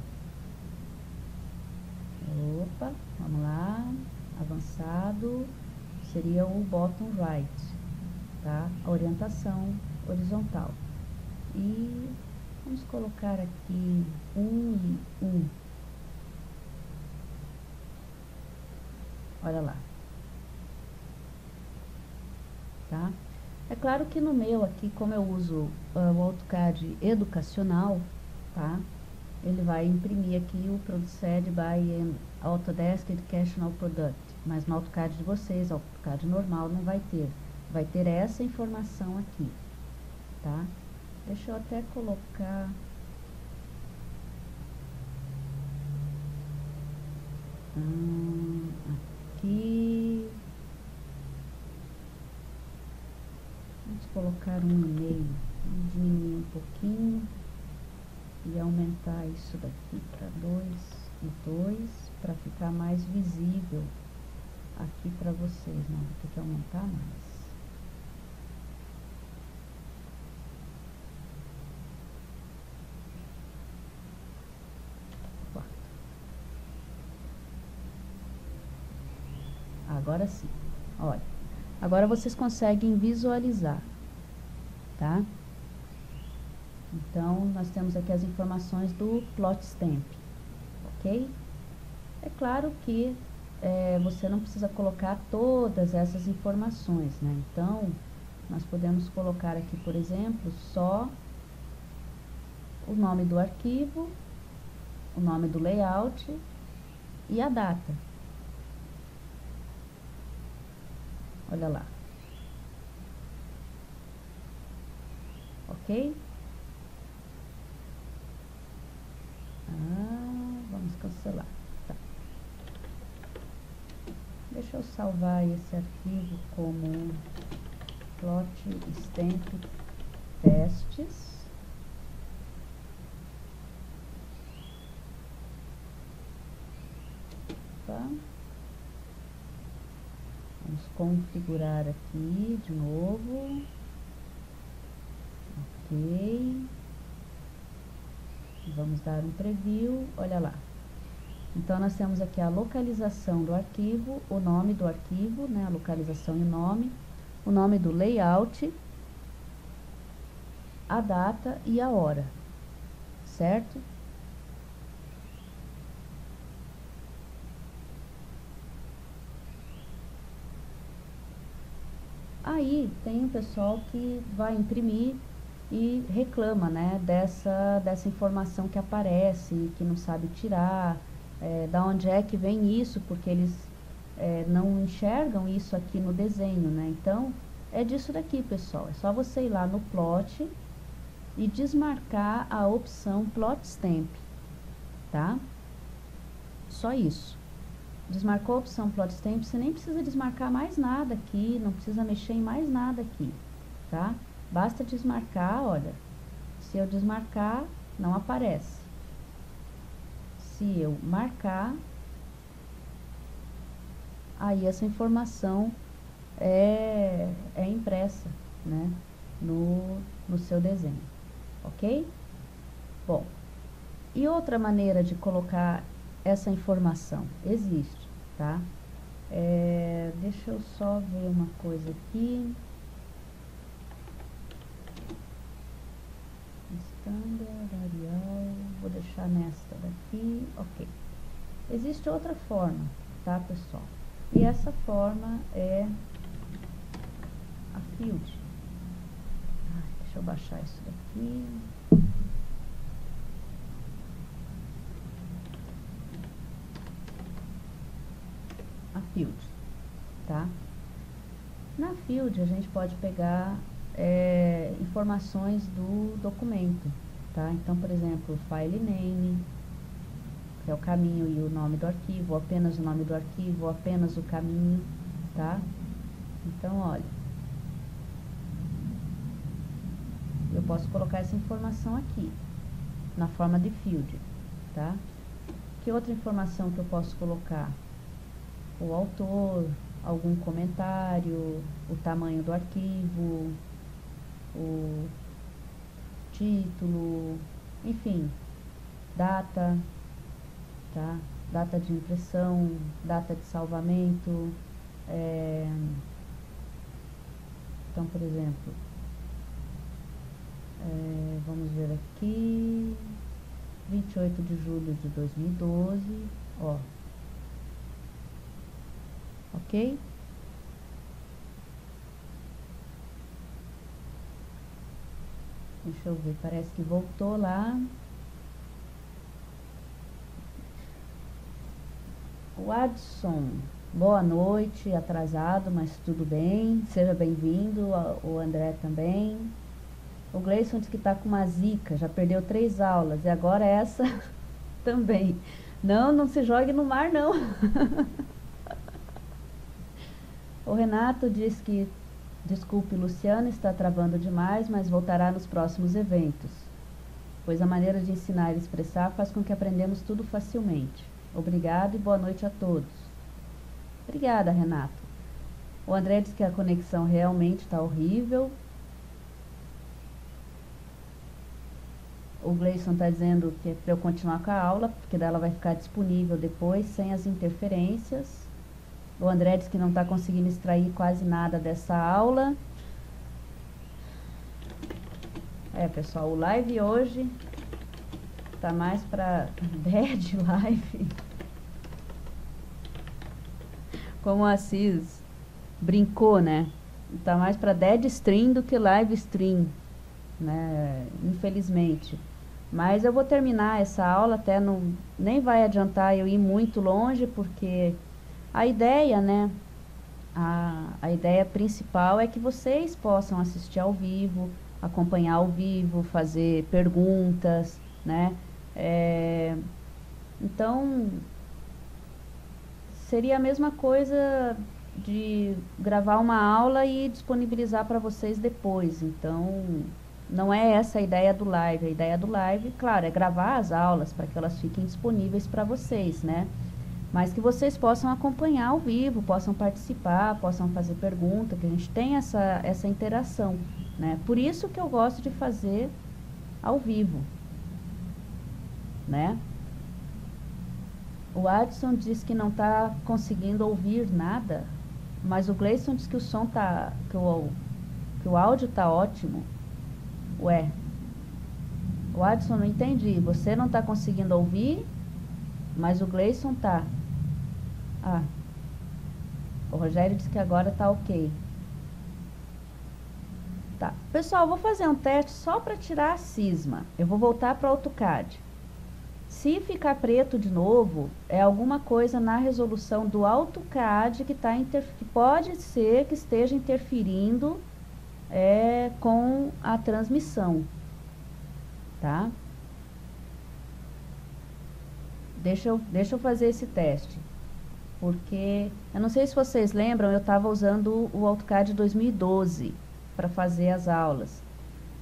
Opa, vamos lá. Avançado. Seria o bottom right, tá? A orientação horizontal. E vamos colocar aqui 1 e 1. Olha lá. Tá? É claro que no meu aqui, como eu uso o AutoCAD educacional, tá? ele vai imprimir aqui o Produced by Autodesk Educational Product, mas no AutoCAD de vocês, AutoCAD normal, não vai ter. Vai ter essa informação aqui, tá? Deixa eu até colocar... aqui... Vamos colocar um e-mail. Vamos diminuir um pouquinho e aumentar isso daqui para 2 e 2, para ficar mais visível aqui para vocês. Não, vou ter que aumentar mais. Agora sim, olha, agora vocês conseguem visualizar, tá? Então, nós temos aqui as informações do Plot Stamp, ok? É claro que você não precisa colocar todas essas informações, né? Então, nós podemos colocar aqui, por exemplo, só o nome do arquivo, o nome do layout e a data. Olha lá. Ok? Vamos cancelar. Tá. Deixa eu salvar esse arquivo como Plot Stamp Testes. Tá. Vamos configurar aqui de novo. Ok. Vamos dar um preview. Olha lá. Então, nós temos aqui a localização do arquivo, o nome do arquivo, né? A localização e o nome do layout, a data e a hora, certo? Aí tem um pessoal que vai imprimir e reclama, né, dessa informação que aparece, que não sabe tirar, da onde é que vem isso, porque eles não enxergam isso aqui no desenho, né? Então, é disso daqui, pessoal. É só você ir lá no plot e desmarcar a opção Plot Stamp, tá? Só isso. Desmarcou a opção Plot Stamp, você nem precisa desmarcar mais nada aqui, não precisa mexer em mais nada aqui, tá? Basta desmarcar, olha, se eu desmarcar, não aparece. Se eu marcar, aí essa informação é impressa, né, no seu desenho, ok? Bom, e outra maneira de colocar essa informação existe, tá? Deixa eu só ver uma coisa aqui. Standard, Arial, vou deixar nesta daqui, ok. Existe outra forma, tá, pessoal? E essa forma é a Field. Deixa eu baixar isso daqui. A Field, tá? Na Field a gente pode pegar informações do documento, tá? Então, por exemplo, file name, que é o caminho e o nome do arquivo, ou apenas o nome do arquivo, ou apenas o caminho, tá? Então, olha, eu posso colocar essa informação aqui, na forma de field, tá? Que outra informação que eu posso colocar? O autor, algum comentário, o tamanho do arquivo, o título, enfim, data, tá? Data de impressão, data de salvamento. Então, por exemplo, vamos ver aqui, 28 de julho de 2012, ó. Ok? Deixa eu ver, parece que voltou lá. O Adson, boa noite, atrasado, mas tudo bem, seja bem-vindo, o André também. O Gleison diz que está com uma zika, já perdeu 3 aulas, e agora essa também. Não, não se jogue no mar, não. O Renato diz que, desculpe, Luciana, está travando demais, mas voltará nos próximos eventos, pois a maneira de ensinar e expressar faz com que aprendamos tudo facilmente. Obrigado e boa noite a todos. Obrigada, Renato. O André diz que a conexão realmente está horrível. O Gleison está dizendo que é para eu continuar com a aula, porque daí ela vai ficar disponível depois, sem as interferências. O André diz que não está conseguindo extrair quase nada dessa aula. Pessoal, o live hoje tá mais para dead live. Como a Assis brincou, né? Tá mais para dead stream do que live stream, né? Infelizmente. Mas eu vou terminar essa aula, até não, nem vai adiantar eu ir muito longe, porque a ideia, né? A ideia principal é que vocês possam assistir ao vivo, acompanhar ao vivo, fazer perguntas, né? Então, seria a mesma coisa de gravar uma aula e disponibilizar para vocês depois. Então, não é essa a ideia do live. A ideia do live, claro, é gravar as aulas para que elas fiquem disponíveis para vocês, né? Mas que vocês possam acompanhar ao vivo, possam participar, possam fazer pergunta, que a gente tenha essa interação, né? Por isso que eu gosto de fazer ao vivo, né? O Adson diz que não está conseguindo ouvir nada, mas o Gleison diz que o som tá, que o áudio tá ótimo. Ué, o Adson, não entendi. Você não está conseguindo ouvir, mas o Gleison tá. O Rogério disse que agora tá ok. Tá. Pessoal, vou fazer um teste só para tirar a cisma. Eu vou voltar para o AutoCAD. Se ficar preto de novo, é alguma coisa na resolução do AutoCAD que pode ser que esteja interferindo com a transmissão. Tá? Deixa eu fazer esse teste. Porque, eu não sei se vocês lembram, eu estava usando o AutoCAD 2012 para fazer as aulas.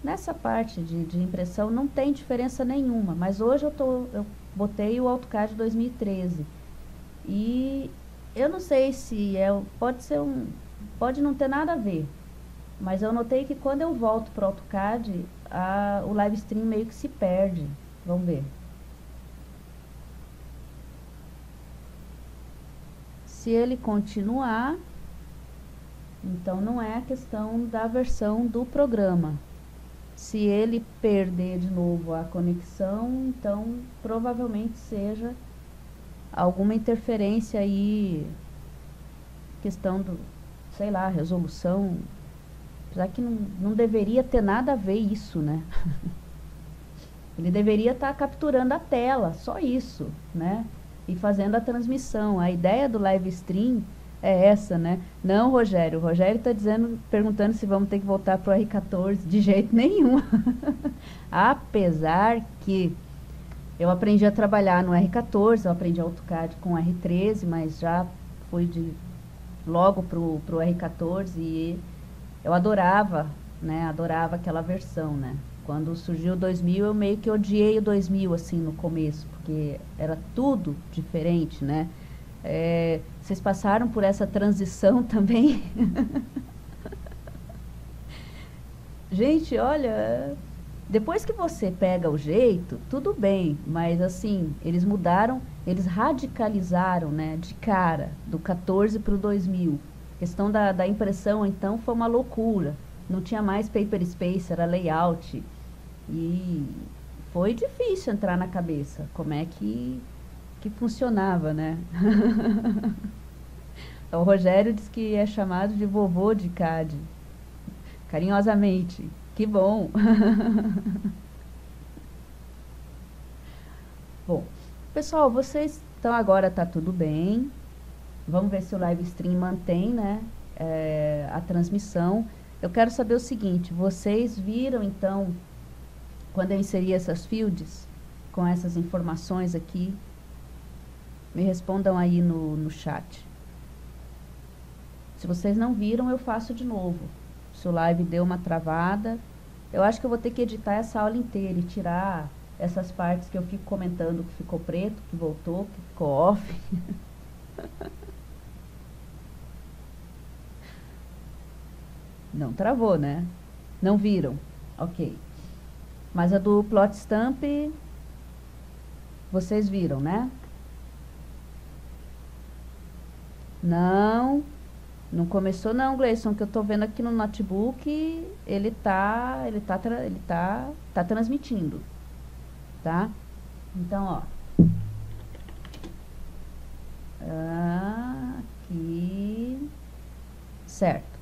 Nessa parte de impressão não tem diferença nenhuma, mas hoje eu botei o AutoCAD 2013. E eu não sei se pode não ter nada a ver, mas eu notei que quando eu volto para o AutoCAD, o live stream meio que se perde. Vamos ver. Se ele continuar, então não é a questão da versão do programa. Se ele perder de novo a conexão, então provavelmente seja alguma interferência aí, questão do, sei lá, resolução. Apesar que não deveria ter nada a ver isso, né? Ele deveria estar capturando a tela, só isso, né? E fazendo a transmissão. A ideia do live stream é essa, né? Não, Rogério. O Rogério está perguntando se vamos ter que voltar para o R14. De jeito nenhum. Apesar que eu aprendi a trabalhar no R14, eu aprendi AutoCAD com R13, mas já fui logo para o R14 e eu adorava, né? Adorava aquela versão, né? Quando surgiu o 2000, eu meio que odiei o 2000, assim, no começo, porque era tudo diferente, né? Vocês passaram por essa transição também? Gente, olha, depois que você pega o jeito, tudo bem, mas assim, eles mudaram, eles radicalizaram, né, de cara, do 14 para o 2000. A questão da impressão, então, foi uma loucura. Não tinha mais paper space, era layout. E foi difícil entrar na cabeça como é que funcionava, né? O Rogério diz que é chamado de vovô de CAD. Carinhosamente. Que bom! Bom, pessoal, vocês Então agora tá tudo bem. Vamos ver se o live stream mantém, né, a transmissão. Eu quero saber o seguinte, vocês viram então, quando eu inseri essas fields, com essas informações aqui? Me respondam aí no chat. Se vocês não viram, eu faço de novo. Se o live deu uma travada, eu acho que eu vou ter que editar essa aula inteira e tirar essas partes que eu fico comentando que ficou preto, que voltou, que ficou off. Não travou, né? Não viram? Ok. Mas a do plot stamp, vocês viram, né? Não começou não, Gleison, que eu tô vendo aqui no notebook, ele tá transmitindo, tá? Então, ó. Aqui. Certo.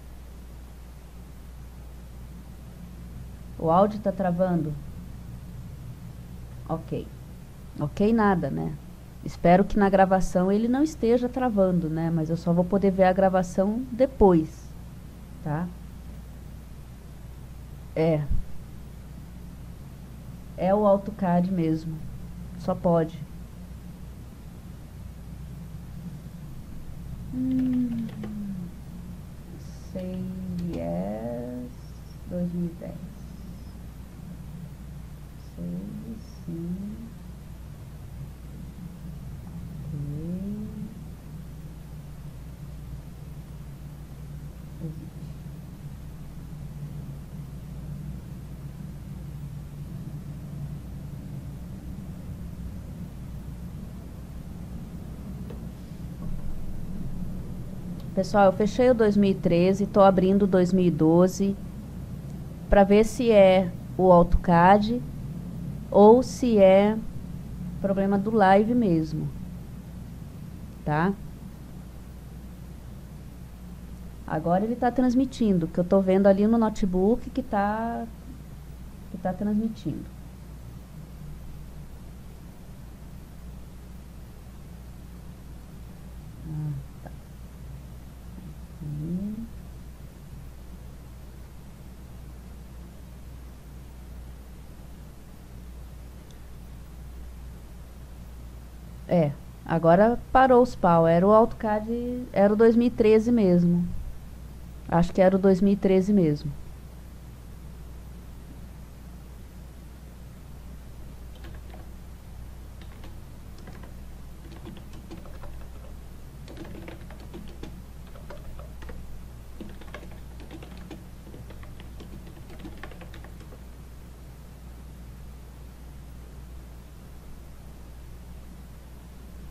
O áudio tá travando? Ok. Ok, nada, né? Espero que na gravação ele não esteja travando, né? Mas eu só vou poder ver a gravação depois, tá? É o AutoCAD mesmo. Só pode. Say yes 2010. Say sim. Pessoal, eu fechei o 2013, estou abrindo o 2012 para ver se é o AutoCAD ou se é problema do live mesmo, tá? Agora ele está transmitindo, que eu estou vendo ali no notebook que tá transmitindo. Tá. Agora parou os pau, era o AutoCAD, era o 2013 mesmo. Acho que era o 2013 mesmo.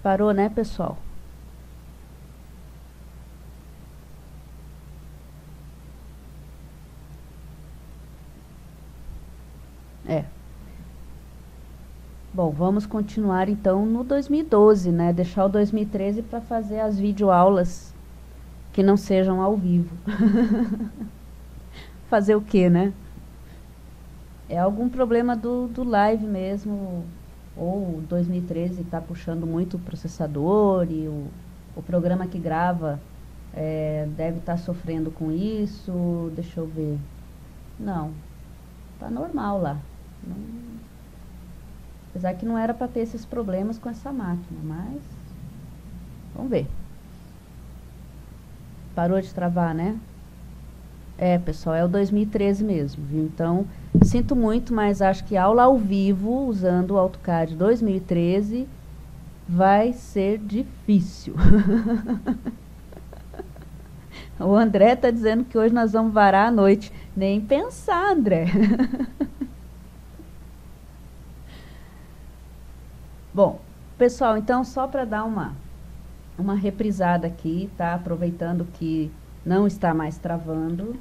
Parou, né, pessoal? Bom, vamos continuar então no 2012, né? Deixar o 2013 para fazer as videoaulas que não sejam ao vivo. Fazer o quê, né? É algum problema do live mesmo, ou 2013 está puxando muito o processador e o programa que grava deve estar sofrendo com isso. Deixa eu ver. Não, tá normal lá. Apesar que não era para ter esses problemas com essa máquina, mas vamos ver. Parou de travar, né? Pessoal, é o 2013 mesmo, viu? Então, sinto muito, mas acho que aula ao vivo, usando o AutoCAD 2013, vai ser difícil. O André tá dizendo que hoje nós vamos varar a noite. Nem pensar, André. Bom, pessoal, então só para dar uma reprisada aqui, tá? Aproveitando que não está mais travando,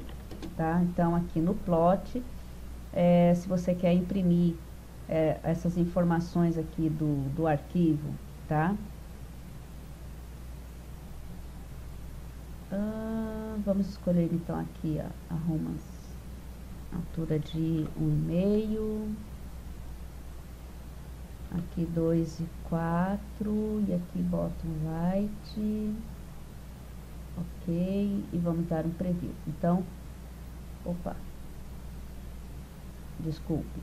tá? Então aqui no plot, se você quer imprimir essas informações aqui do arquivo, tá? Vamos escolher então aqui a Romans, altura de 1,5. aqui 2 e 4, e aqui bottom right, ok, e vamos dar um preview. Então, opa, desculpe,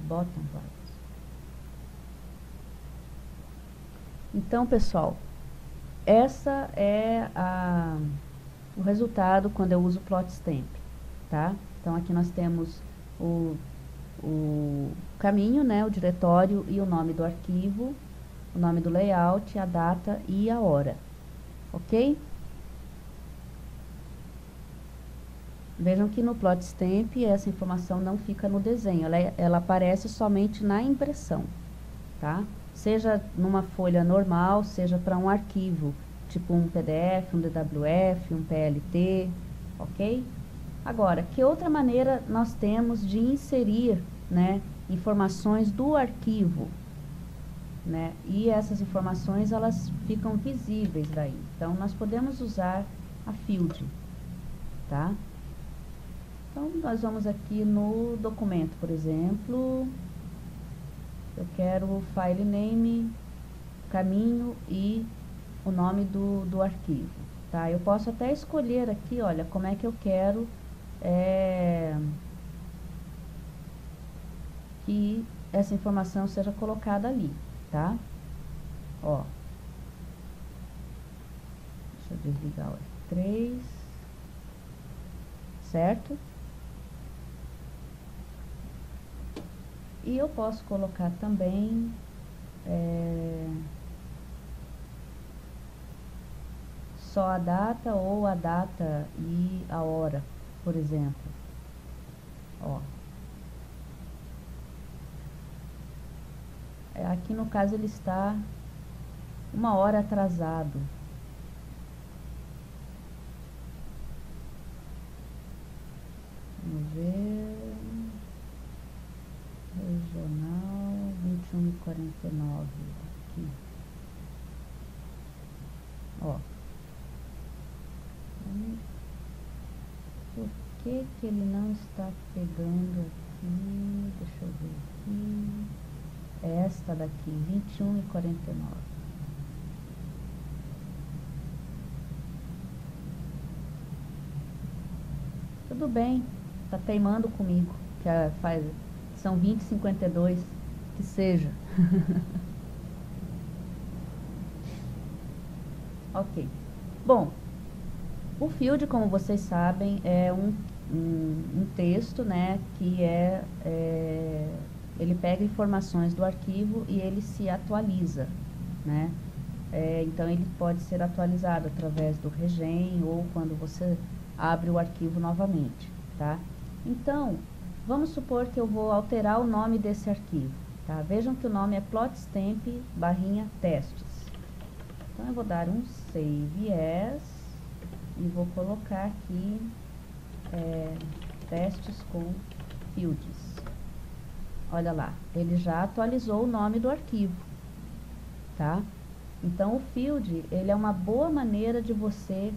bottom right. Então, pessoal, essa é o resultado quando eu uso plot stamp, tá? Então, aqui nós temos o caminho, né, o diretório e o nome do arquivo, o nome do layout, a data e a hora, ok? Vejam que no plot stamp essa informação não fica no desenho, ela aparece somente na impressão, tá? Seja numa folha normal, seja para um arquivo, tipo um PDF, um DWF, um PLT, ok? Agora, que outra maneira nós temos de inserir, né, informações do arquivo, né? E essas informações, elas ficam visíveis daí. Então, nós podemos usar a field, tá? Então, nós vamos aqui no documento, por exemplo, eu quero o file name, caminho e o nome do arquivo, tá? Eu posso até escolher aqui, olha, como é que eu quero que essa informação seja colocada ali, tá? Ó, deixa eu desligar o F3, certo? E eu posso colocar também só a data ou a data e a hora, por exemplo. Ó. Aqui no caso ele está 1 hora atrasado. Vamos ver. Regional 21h49 aqui. Ó. Por que ele não está pegando aqui? Deixa eu ver aqui. É esta daqui, 21h49. Tudo bem, tá teimando comigo, são 20h52, que seja. Ok. Bom, o field, como vocês sabem, é um texto, né, que ele pega informações do arquivo e ele se atualiza, né? Então, ele pode ser atualizado através do regen ou quando você abre o arquivo novamente, tá? Então, vamos supor que eu vou alterar o nome desse arquivo, tá? Vejam que o nome é plotstamp/testes. Então, eu vou dar um save as e vou colocar aqui testes com fields. Olha lá, ele já atualizou o nome do arquivo, tá? Então, o field, ele é uma boa maneira de você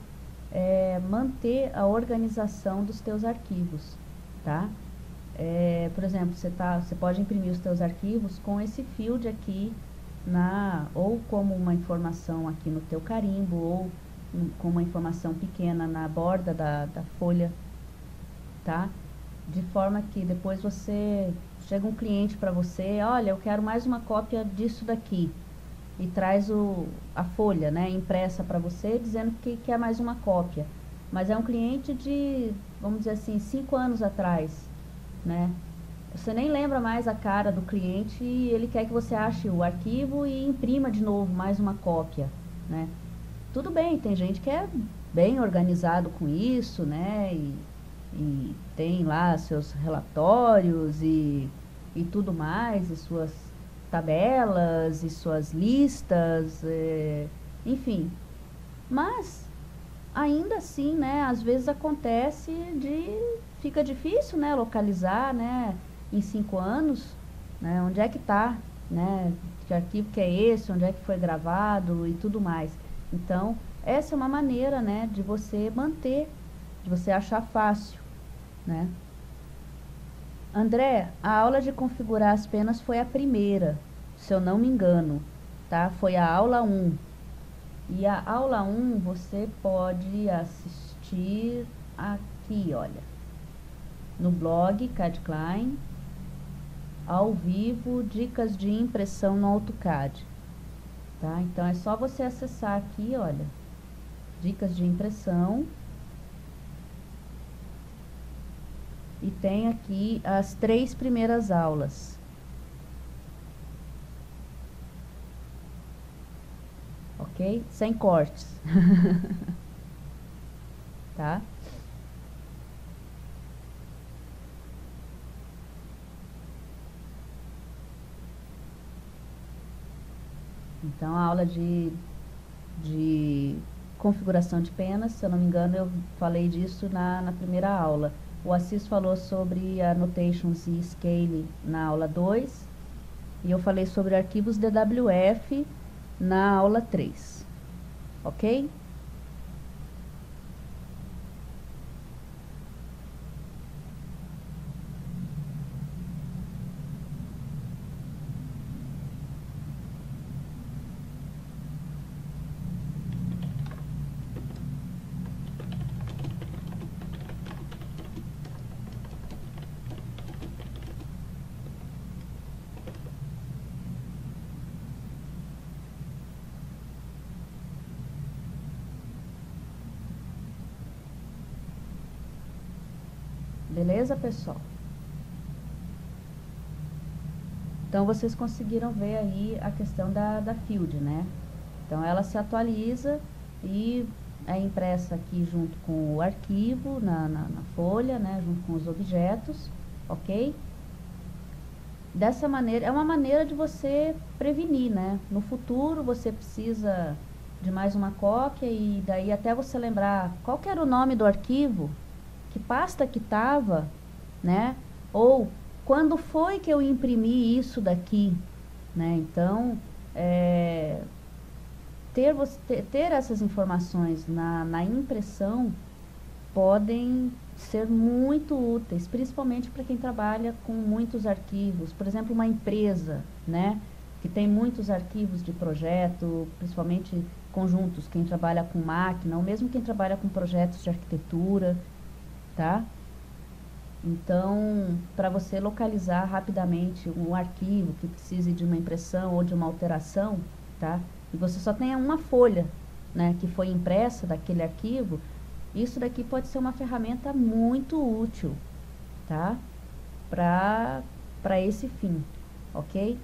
manter a organização dos teus arquivos, tá? Por exemplo, você pode imprimir os teus arquivos com esse field aqui, ou como uma informação aqui no teu carimbo, ou com uma informação pequena na borda da folha, tá? De forma que depois chega um cliente para você, olha, eu quero mais uma cópia disso daqui, e traz a folha, né, impressa para você, dizendo que quer mais uma cópia. Mas é um cliente de, vamos dizer assim, 5 anos atrás, né? Você nem lembra mais a cara do cliente e ele quer que você ache o arquivo e imprima de novo mais uma cópia, né? Tudo bem, tem gente que é bem organizado com isso, né? E tem lá seus relatórios e tudo mais, e suas tabelas e suas listas, enfim. Mas, ainda assim, né, às vezes acontece fica difícil, né, localizar, né, em 5 anos, né, onde é que está, né, que arquivo que é esse, onde é que foi gravado e tudo mais. Então, essa é uma maneira, né, de você manter, de você achar fácil, né. André, a aula de configurar as penas foi a primeira, se eu não me engano, tá? Foi a aula 1. E a aula 1 você pode assistir aqui, olha, no blog CAD Klein, ao vivo, dicas de impressão no AutoCAD, tá? Então é só você acessar aqui, olha, dicas de impressão, e tem aqui as 3 primeiras aulas. Ok? Sem cortes. Tá? Então, a aula de configuração de penas, se eu não me engano, eu falei disso na primeira aula. O Assis falou sobre annotations e scale na aula 2. E eu falei sobre arquivos DWF na aula 3. Ok? Beleza, pessoal? Então, vocês conseguiram ver aí a questão da field, né? Então, ela se atualiza e é impressa aqui junto com o arquivo, na folha, né? Junto com os objetos, ok? Dessa maneira, é uma maneira de você prevenir, né? No futuro, você precisa de mais uma cópia e daí até você lembrar qual que era o nome do arquivo, que pasta que estava, né? Ou quando foi que eu imprimi isso daqui, né? Então, ter essas informações na impressão podem ser muito úteis, principalmente para quem trabalha com muitos arquivos. Por exemplo, uma empresa, né? Que tem muitos arquivos de projeto, principalmente conjuntos, quem trabalha com máquina, ou mesmo quem trabalha com projetos de arquitetura, tá? Então, para você localizar rapidamente um arquivo que precise de uma impressão ou de uma alteração, tá? E você só tenha uma folha, né, que foi impressa daquele arquivo, isso daqui pode ser uma ferramenta muito útil, tá? Para esse fim, ok?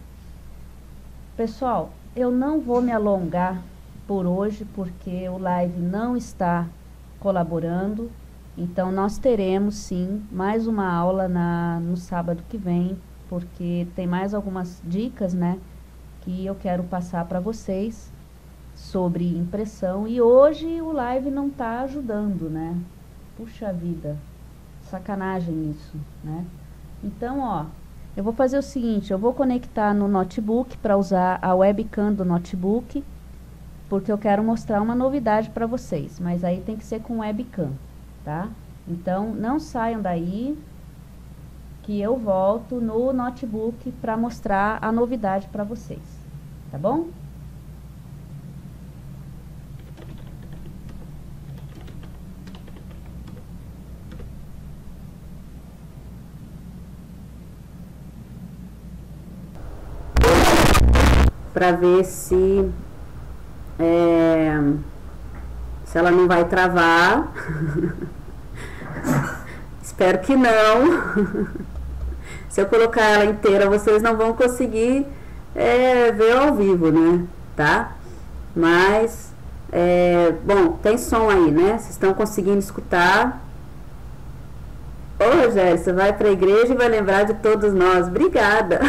Pessoal, eu não vou me alongar por hoje, porque o live não está colaborando. Então, nós teremos, sim, mais uma aula no sábado que vem, porque tem mais algumas dicas, né, que eu quero passar para vocês sobre impressão. E hoje o live não está ajudando, né? Puxa vida, sacanagem isso, né? Então, ó, eu vou fazer o seguinte, eu vou conectar no notebook para usar a webcam do notebook, porque eu quero mostrar uma novidade para vocês, mas aí tem que ser com webcam. Tá? Então, não saiam daí, que eu volto no notebook para mostrar a novidade para vocês, tá bom? Para ver se ela não vai travar. Espero que não. Se eu colocar ela inteira, vocês não vão conseguir ver ao vivo, né? Tá? Mas, bom, tem som aí, né? Vocês estão conseguindo escutar? Ô, Rogério, você vai para a igreja e vai lembrar de todos nós. Obrigada!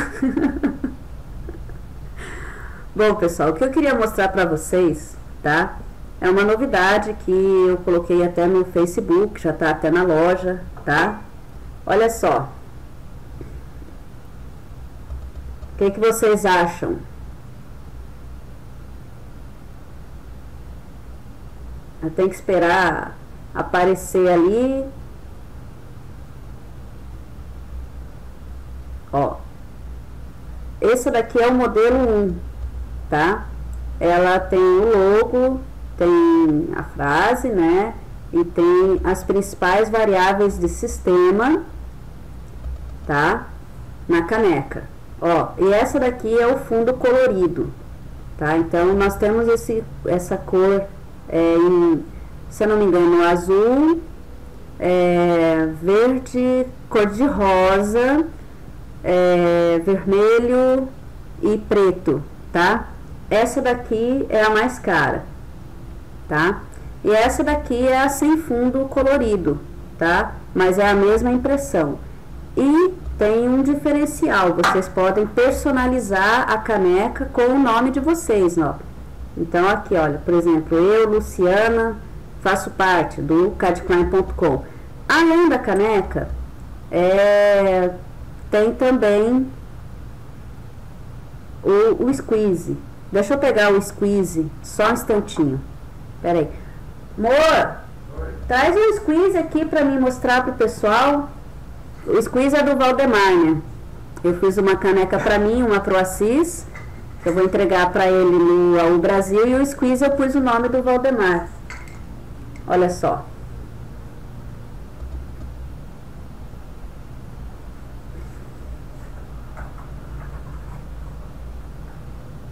Bom, pessoal, o que eu queria mostrar para vocês, tá? É uma novidade que eu coloquei até no Facebook, já tá até na loja, tá? Olha só. O que vocês acham? Eu tenho que esperar aparecer ali. esse daqui é o modelo 1, tá? Ela tem o logo, tem a frase, né? E tem as principais variáveis de sistema, tá? Na caneca. Ó, e essa daqui é o fundo colorido, tá? Então, nós temos essa cor, se eu não me engano, azul, verde, cor de rosa, vermelho e preto, tá? Essa daqui é a mais cara, tá? E essa daqui é a sem fundo colorido, tá? Mas é a mesma impressão. E tem um diferencial, vocês podem personalizar a caneca com o nome de vocês, ó. Então aqui, olha, por exemplo, eu, Luciana, faço parte do cadklein.com. Além da caneca, tem também o squeeze. Deixa eu pegar o squeeze só um instantinho. Pera aí. Amor, traz o squeeze aqui pra mim mostrar pro pessoal. O squeeze é do Valdemar, né? Eu fiz uma caneca pra mim, uma pro Assis, que eu vou entregar pra ele no AU Brasil, e o squeeze eu pus o nome do Valdemar. Olha só.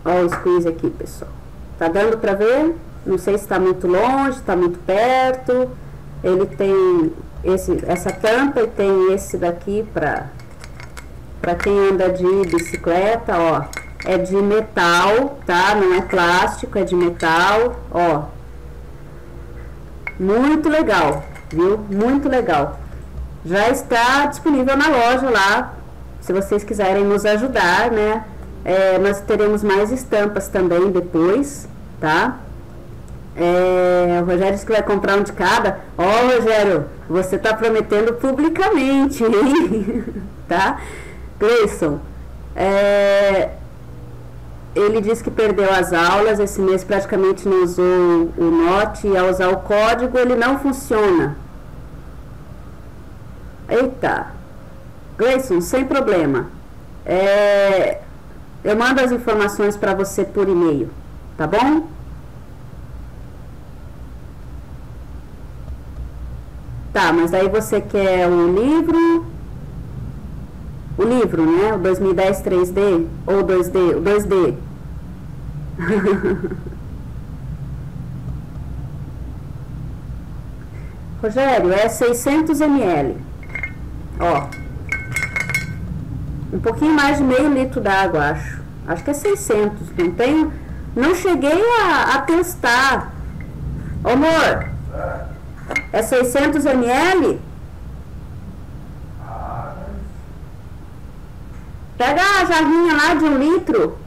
Olha o squeeze aqui, pessoal. Tá dando pra ver? Não sei se está muito longe, está muito perto. Ele tem essa tampa e tem esse daqui para quem anda de bicicleta, ó. É de metal, tá? Não é plástico, é de metal, ó. Muito legal, viu? Muito legal. Já está disponível na loja lá, se vocês quiserem nos ajudar, né? Nós teremos mais estampas também depois, tá? O Rogério disse que vai comprar um de cada. Ó, Rogério, você tá prometendo publicamente, hein? Tá? Gleison, ele disse que perdeu as aulas, esse mês praticamente não usou o Note, e ao usar o código ele não funciona. Eita. Gleison, sem problema. Eu mando as informações para você por e-mail, tá bom? Tá, mas aí você quer o livro, né? O 2010 3D ou 2D? O 2D. Rogério, é 600 ml. Ó. Um pouquinho mais de meio litro d'água, acho. Acho que é 600. Não cheguei a testar. Ô, amor. É 600 ml? Pega a jarrinha lá de 1 litro.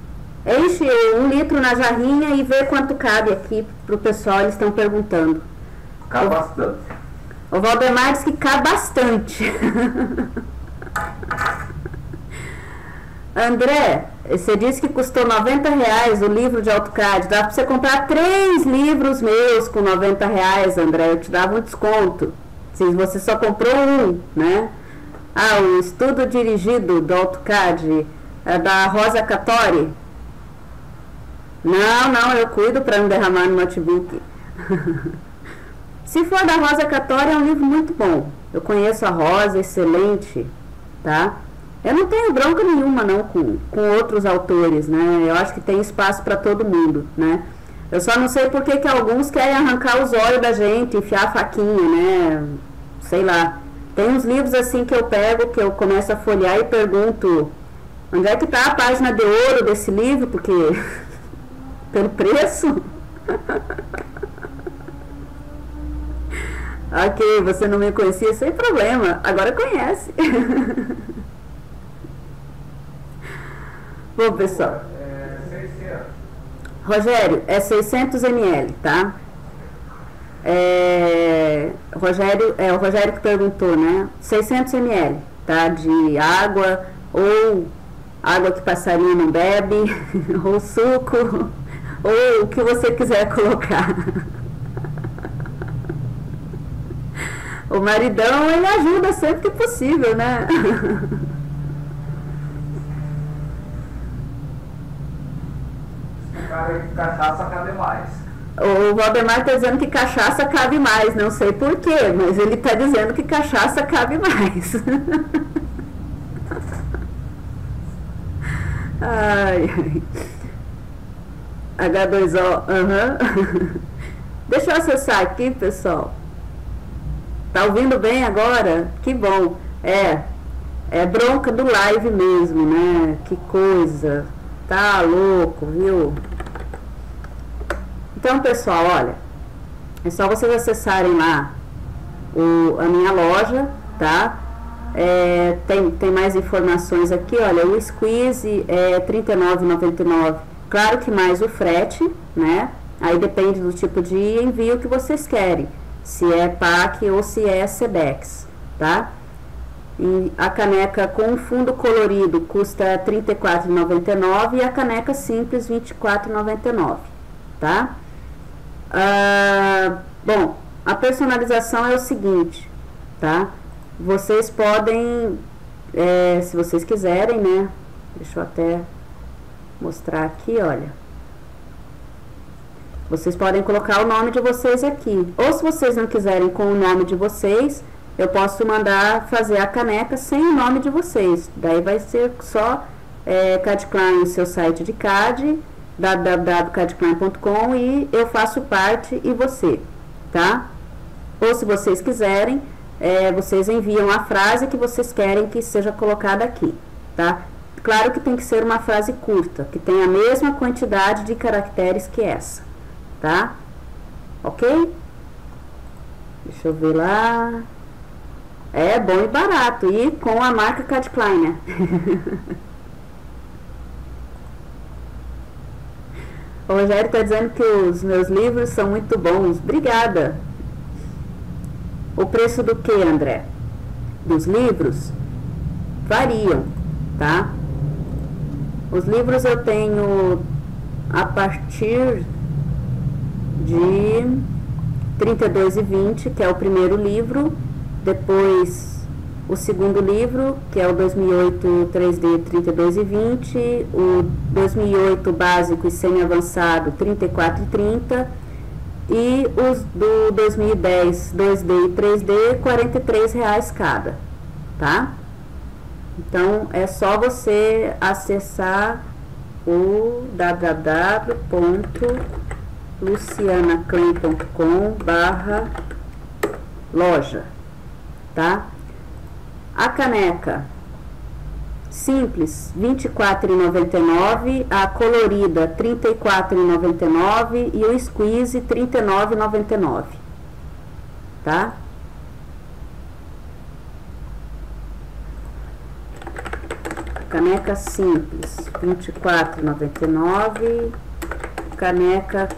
Enche 1 litro na jarrinha e vê quanto cabe aqui pro pessoal, eles estão perguntando. Cabe bastante. O Valdemar disse que cabe bastante. André, você disse que custou R$90 o livro de AutoCAD. Dá pra você comprar 3 livros meus com R$90, André. Eu te dava um desconto. Se você só comprou um, né? Ah, o estudo dirigido do AutoCAD da Rosa Catori. Não, eu cuido para não derramar no notebook. Se for da Rosa Catori, é um livro muito bom. Eu conheço a Rosa, excelente, tá? Eu não tenho bronca nenhuma, não, com outros autores, né? Eu acho que tem espaço para todo mundo, né? Eu só não sei por que alguns querem arrancar os olhos da gente, enfiar a faquinha, né? Sei lá. Tem uns livros assim que eu pego, que eu começo a folhear e pergunto: onde é que tá a página de ouro desse livro? Porque pelo preço. Ok, você não me conhecia, sem problema, agora conhece. Bom, pessoal, 600. Rogério, é 600 ml, tá? O Rogério que perguntou, né? 600 ml, tá? De água, ou água que passarinho não bebe, ou suco, ou o que você quiser colocar. O maridão, ele ajuda sempre que possível, né? Cara, que cachaça cabe mais. O Valdemar está dizendo que cachaça cabe mais, não sei porquê, mas ele está dizendo que cachaça cabe mais. Ai, H2O, Deixa eu acessar aqui, pessoal. Tá ouvindo bem agora? Que bom. É bronca do live mesmo, né? Que coisa. Tá louco, viu? Então, pessoal, olha, é só vocês acessarem lá a minha loja, tá? Tem mais informações aqui, olha, o squeeze é R$ 39,99, claro que mais o frete, né? Aí depende do tipo de envio que vocês querem, se é PAC ou se é Sedex, tá? E a caneca com fundo colorido custa R$ 34,99 e a caneca simples R$ 24,99, tá? Bom, a personalização é o seguinte, tá? Vocês podem, se vocês quiserem, né? Deixa eu até mostrar aqui, olha. Vocês podem colocar o nome de vocês aqui. Ou se vocês não quiserem com o nome de vocês, eu posso mandar fazer a caneca sem o nome de vocês. Daí vai ser só CAD Klein, o seu site de CAD, www.cadklein.com, e eu faço parte e você, tá? Ou se vocês quiserem, vocês enviam a frase que vocês querem que seja colocada aqui, tá? Claro que tem que ser uma frase curta, que tenha a mesma quantidade de caracteres que essa, tá? Ok? Deixa eu ver lá. É bom e barato, e com a marca CAD Klein, né? O Rogério está dizendo que os meus livros são muito bons. Obrigada. O preço do que, André? Dos livros variam, tá? Os livros eu tenho a partir de R$ 32,20, que é o primeiro livro. Depois o segundo livro, que é o 2008 3D, R$ 32,20, o 2008 básico e semi-avançado, R$ 34,30, e os do 2010 2D e 3D, R$ 43,00 cada, tá? Então, é só você acessar o www.lucianaclein.com/loja, tá? A caneca simples, R$ 24,99, a colorida, R$ 34,99 e o squeeze, R$ 39,99, tá? Caneca simples, R$ 24,99, caneca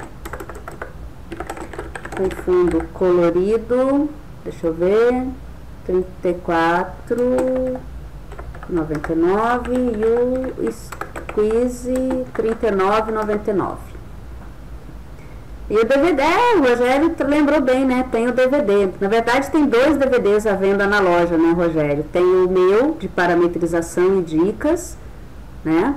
com fundo colorido, deixa eu ver, R$ 34,99 e o squeeze R$ 39,99. E o DVD, o Rogério lembrou bem, né? Tem o DVD. Na verdade, tem 2 DVDs à venda na loja, né, Rogério? Tem o meu, de parametrização e dicas, né?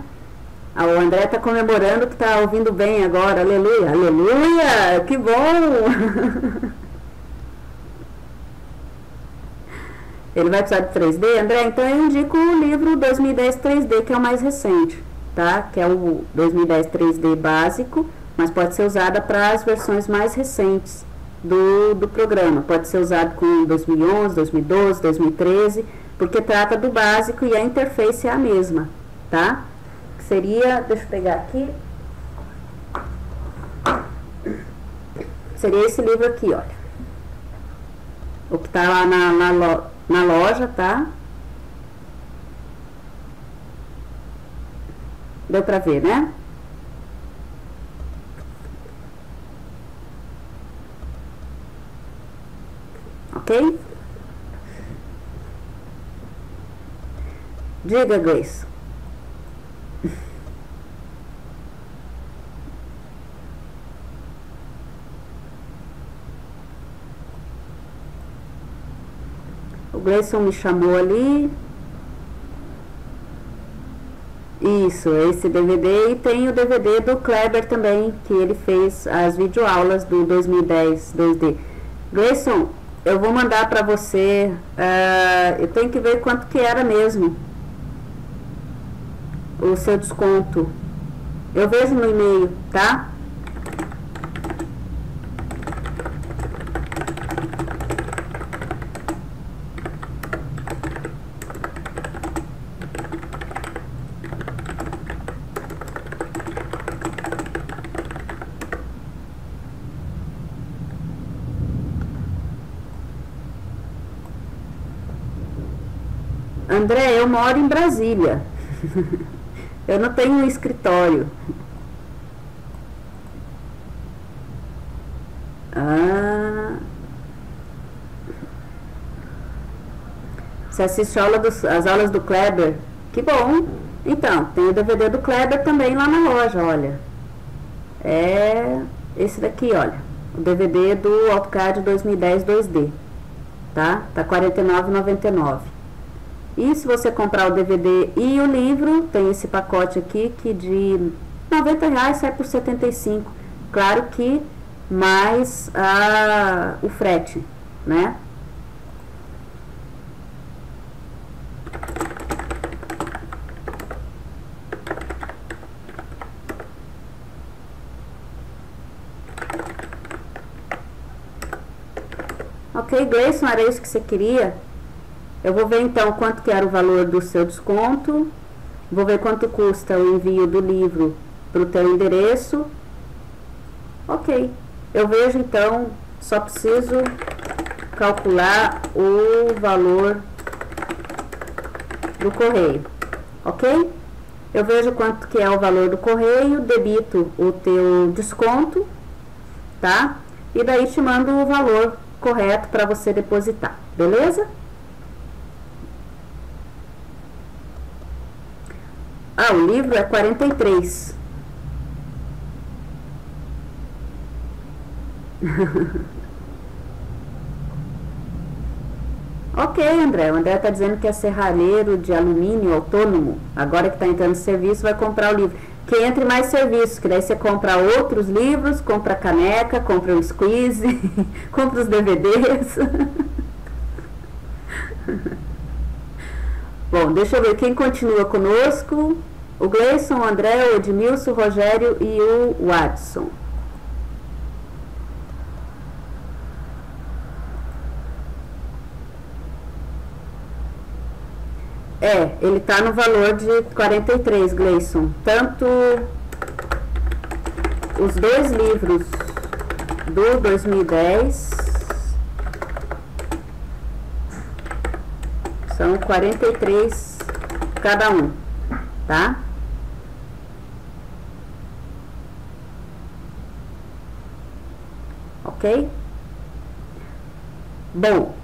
O André tá comemorando que tá ouvindo bem agora. Aleluia, aleluia! Que bom! Ele vai precisar de 3D, André? Então eu indico o livro 2010 3D, que é o mais recente, tá? Que é o 2010 3D básico, mas pode ser usada para as versões mais recentes do programa. Pode ser usado com 2011, 2012, 2013, porque trata do básico e a interface é a mesma, tá? Que seria, deixa eu pegar aqui, seria esse livro aqui, olha. O que tá lá na loja, tá? Deu pra ver, né? Ok? Diga, Grace. O Gleison me chamou ali. Isso, esse DVD, e tem o DVD do Kleber também, que ele fez as videoaulas do 2010 2D. Gleison, eu vou mandar para você, eu tenho que ver quanto que era mesmo o seu desconto. Eu vejo no e-mail, tá? André, eu moro em Brasília. Eu não tenho um escritório. Você assiste as aulas do Kleber? Que bom! Então, tem o DVD do Kleber também lá na loja, olha. É esse daqui, olha. O DVD do AutoCAD 2010 2D. Tá? Tá R$ 49,99. E se você comprar o DVD e o livro, tem esse pacote aqui que de R$90 sai por 75. Claro que mais o frete, né? Ok, Gleison, era isso que você queria? Eu vou ver então quanto que era o valor do seu desconto, vou ver quanto custa o envio do livro para o teu endereço. Ok, eu vejo então, só preciso calcular o valor do correio, ok? Eu vejo quanto que é o valor do correio, debito o teu desconto, tá? E daí te mando o valor correto para você depositar, beleza? O livro é 43. Ok, André. O André está dizendo que é serralheiro de alumínio autônomo. Agora que está entrando no serviço, vai comprar o livro. Que entre mais serviços, que daí você compra outros livros, compra a caneca, compra o squeeze, compra os DVDs. Bom, deixa eu ver quem continua conosco. O Gleison, o André, o Edmilson, o Rogério e o Watson. Ele está no valor de 43, Gleison. Tanto os dois livros do 2010 são 43 cada um, tá? Ok? Bom.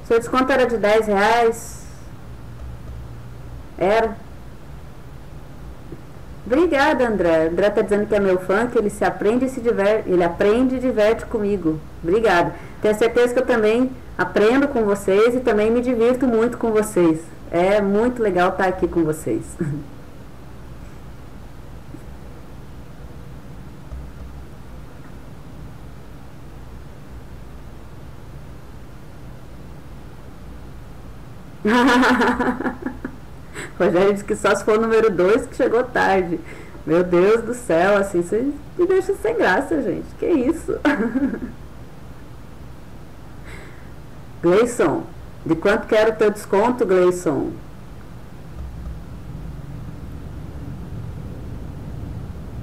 Seu desconto era de R$10? Era? Obrigada, André. André tá dizendo que é meu fã, que ele se aprende e se diverte, ele aprende e diverte comigo. Obrigada. Tenho certeza que eu também aprendo com vocês e também me divirto muito com vocês. É muito legal estar aqui com vocês. Rogério disse que só se for o número 2 que chegou tarde. Meu Deus do céu, assim, você me deixa sem graça, gente. Que isso? Gleison, de quanto que era o teu desconto, Gleison?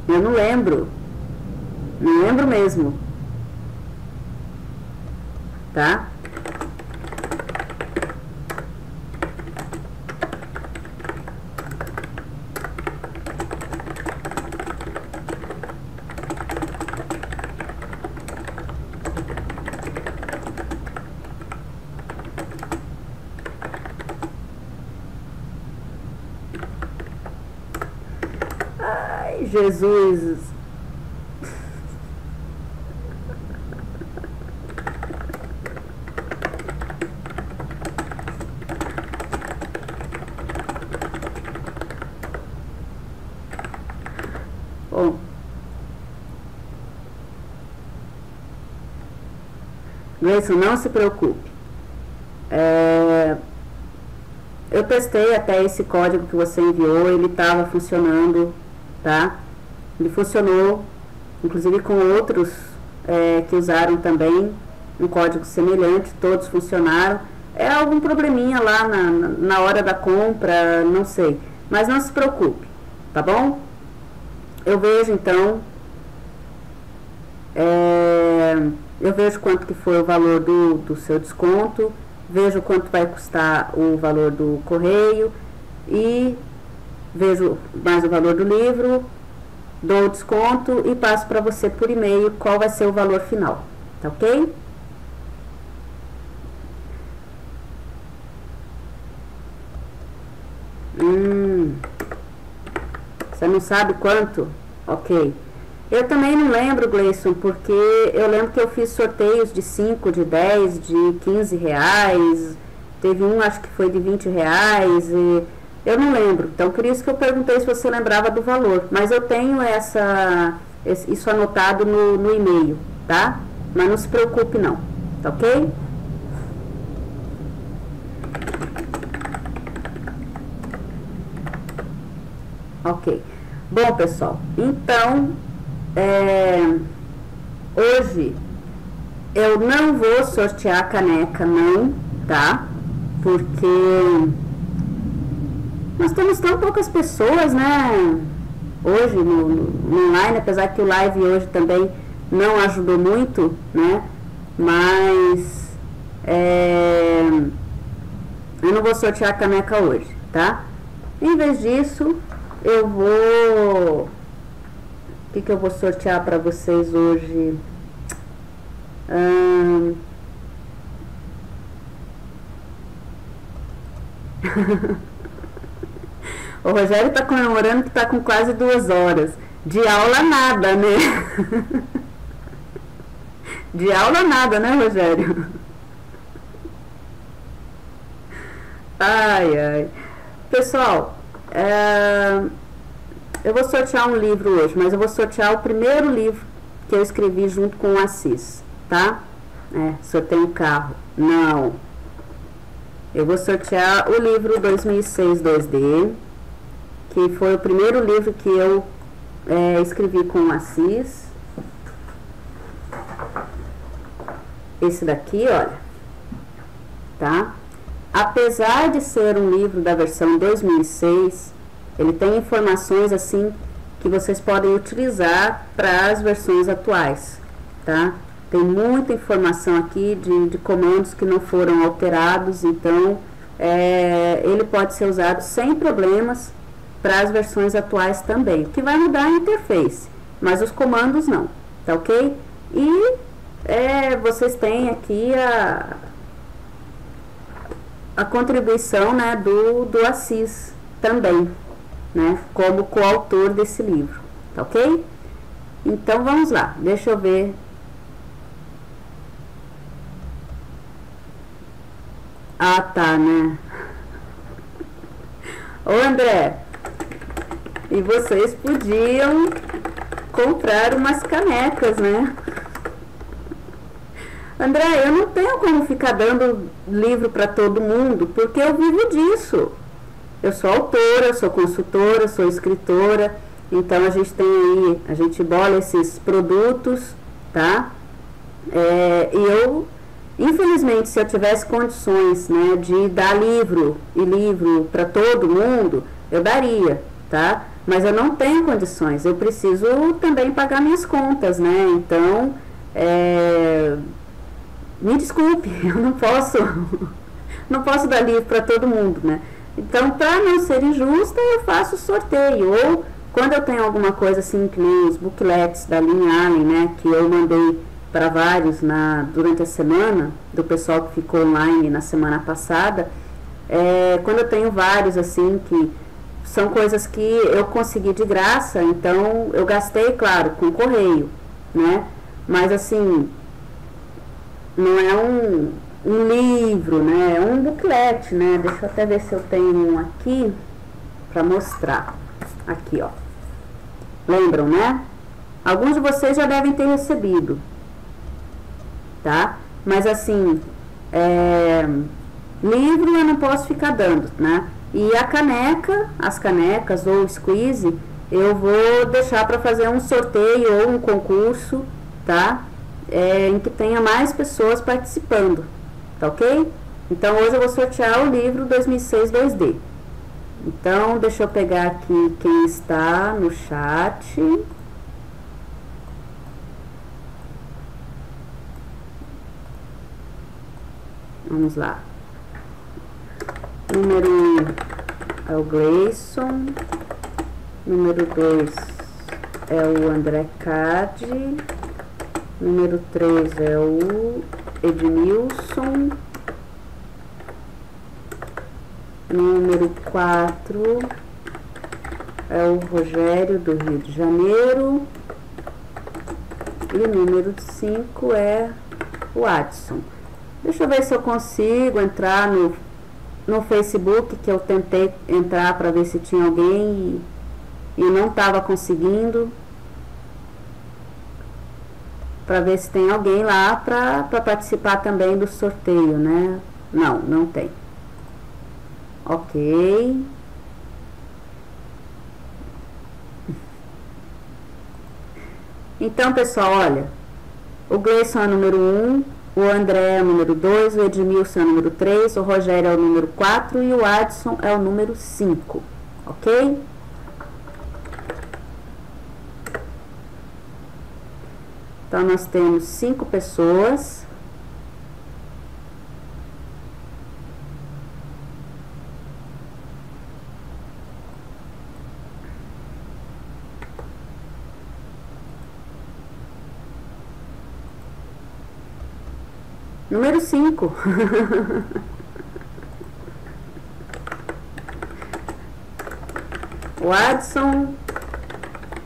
Eu não lembro. Não lembro mesmo. Tá? Oi, Jesus. Bom, Gleison, não se preocupe. Eu testei até esse código que você enviou, ele estava funcionando, tá? Ele funcionou, inclusive com outros que usaram também um código semelhante, todos funcionaram. É algum probleminha lá na hora da compra, não sei. Mas não se preocupe, tá bom? Eu vejo então, eu vejo quanto que foi o valor do seu desconto, vejo quanto vai custar o valor do correio e vejo mais o valor do livro, dou o desconto e passo para você por e-mail qual vai ser o valor final, tá ok? Você não sabe quanto? Ok. Eu também não lembro, Gleison, porque eu lembro que eu fiz sorteios de 5, de 10, de 15 reais. Teve um, acho que foi de 20 reais. E eu não lembro. Então, por isso que eu perguntei se você lembrava do valor. Mas eu tenho isso anotado no e-mail, tá? Mas não se preocupe não, tá ok? Ok. Bom, pessoal, então, hoje eu não vou sortear a caneca, não, tá? Porque nós temos tão poucas pessoas, né? Hoje no online, apesar que o live hoje também não ajudou muito, né? Mas eu não vou sortear a caneca hoje, tá? Em vez disso, eu vou... O que eu vou sortear para vocês hoje? O Rogério está comemorando que está com quase 2 horas. De aula nada, né? De aula nada, né, Rogério? Ai, ai. Pessoal, eu vou sortear um livro hoje, mas eu vou sortear o primeiro livro que eu escrevi junto com o Assis, tá? Sorteio um carro. Não. Eu vou sortear o livro 2006 2D, que foi o primeiro livro que eu escrevi com o Assis. Esse daqui, olha, tá? Apesar de ser um livro da versão 2006, ele tem informações assim que vocês podem utilizar para as versões atuais, tá? Tem muita informação aqui de comandos que não foram alterados, então ele pode ser usado sem problemas para as versões atuais também. O que vai mudar é a interface, mas os comandos não, tá ok? E vocês têm aqui a contribuição, né, do Assis também, né, como coautor desse livro, tá ok? Então vamos lá, deixa eu ver. Ah, tá, né? Ô, André, e vocês podiam comprar umas canecas, né? André, eu não tenho como ficar dando livro para todo mundo, porque eu vivo disso. Eu sou autora, eu sou consultora, sou escritora, então a gente tem aí, a gente bola esses produtos, tá? E eu, infelizmente, se eu tivesse condições, né, de dar livro para todo mundo, eu daria, tá? Mas eu não tenho condições, eu preciso também pagar minhas contas, né? Então, me desculpe, eu não posso dar livro para todo mundo, né? Então, para não ser injusta, eu faço sorteio. Ou, quando eu tenho alguma coisa assim, que nem os booklets da linha Allen, né? Que eu mandei para vários durante a semana, do pessoal que ficou online na semana passada. Quando eu tenho vários, assim, que são coisas que eu consegui de graça, então eu gastei, claro, com correio, né? Mas assim, não é um livro, né? É um booklet, né? Deixa eu até ver se eu tenho um aqui para mostrar. Aqui, ó. Lembram, né? Alguns de vocês já devem ter recebido, tá? Mas assim, livro eu não posso ficar dando, né? E a caneca, as canecas ou squeeze, eu vou deixar para fazer um sorteio ou um concurso, tá? Em que tenha mais pessoas participando, tá ok? Então hoje eu vou sortear o livro 2006 2D. Então deixa eu pegar aqui quem está no chat. Vamos lá. Número 1 é o Gleison. Número 2 é o André Cade. Número 3 é o Edmilson. Número 4 é o Rogério, do Rio de Janeiro. E número 5 é o Adson. Deixa eu ver se eu consigo entrar no Facebook, que eu tentei entrar para ver se tinha alguém e não estava conseguindo. Para ver se tem alguém lá para participar também do sorteio, né? Não, não tem. Ok. Então, pessoal, olha, o Gleison é o número 1, o André é o número 2, o Edmilson é o número 3, o Rogério é o número 4 e o Adson é o número 5, ok? Então, nós temos 5 pessoas. Número 5. O Adson,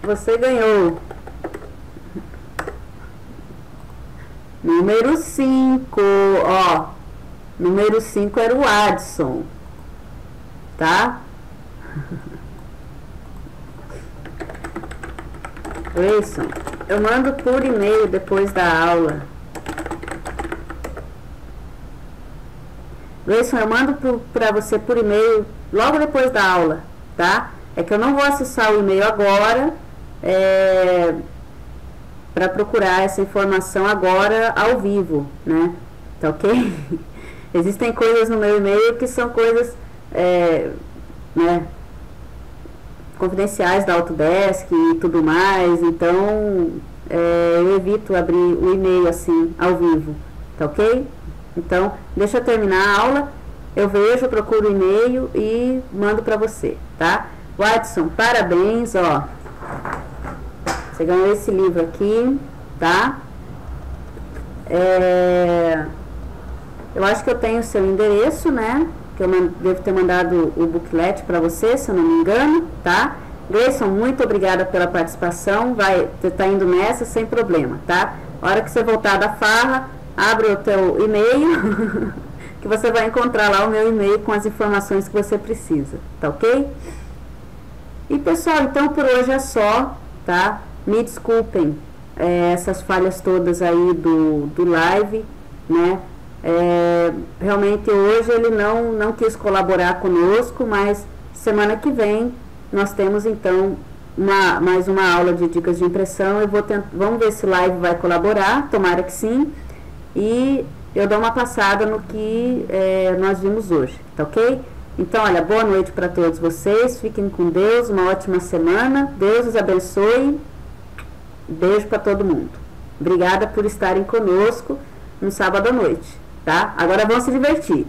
você ganhou. Número 5, ó. Número 5 era o Adson, tá? Gleison, eu mando por e-mail depois da aula. Gleison, eu mando para você por e-mail logo depois da aula, tá? É que eu não vou acessar o e-mail agora, para procurar essa informação agora ao vivo, né? Tá ok? Existem coisas no meu e-mail que são coisas, né, confidenciais da Autodesk e tudo mais, então eu evito abrir o e-mail assim ao vivo, tá ok? Então, deixa eu terminar a aula, eu vejo, procuro o e-mail e mando para você, tá? Watson, parabéns, ó. Você ganhou esse livro aqui, tá? Eu acho que eu tenho o seu endereço, né? Que eu devo ter mandado o booklet para você, se eu não me engano, tá? Gleison, muito obrigada pela participação. Você tá indo nessa sem problema, tá? A hora que você voltar da farra, abre o teu e-mail, que você vai encontrar lá o meu e-mail com as informações que você precisa, tá ok? E pessoal, então por hoje é só, tá? Me desculpem essas falhas todas aí do live, né? Realmente hoje ele não quis colaborar conosco, mas semana que vem nós temos então mais uma aula de dicas de impressão. Vamos ver se o live vai colaborar, tomara que sim. E eu dou uma passada no que nós vimos hoje, tá ok? Então, olha, boa noite para todos vocês, fiquem com Deus, uma ótima semana, Deus os abençoe, beijo para todo mundo. Obrigada por estarem conosco no sábado à noite, tá? Agora vão se divertir.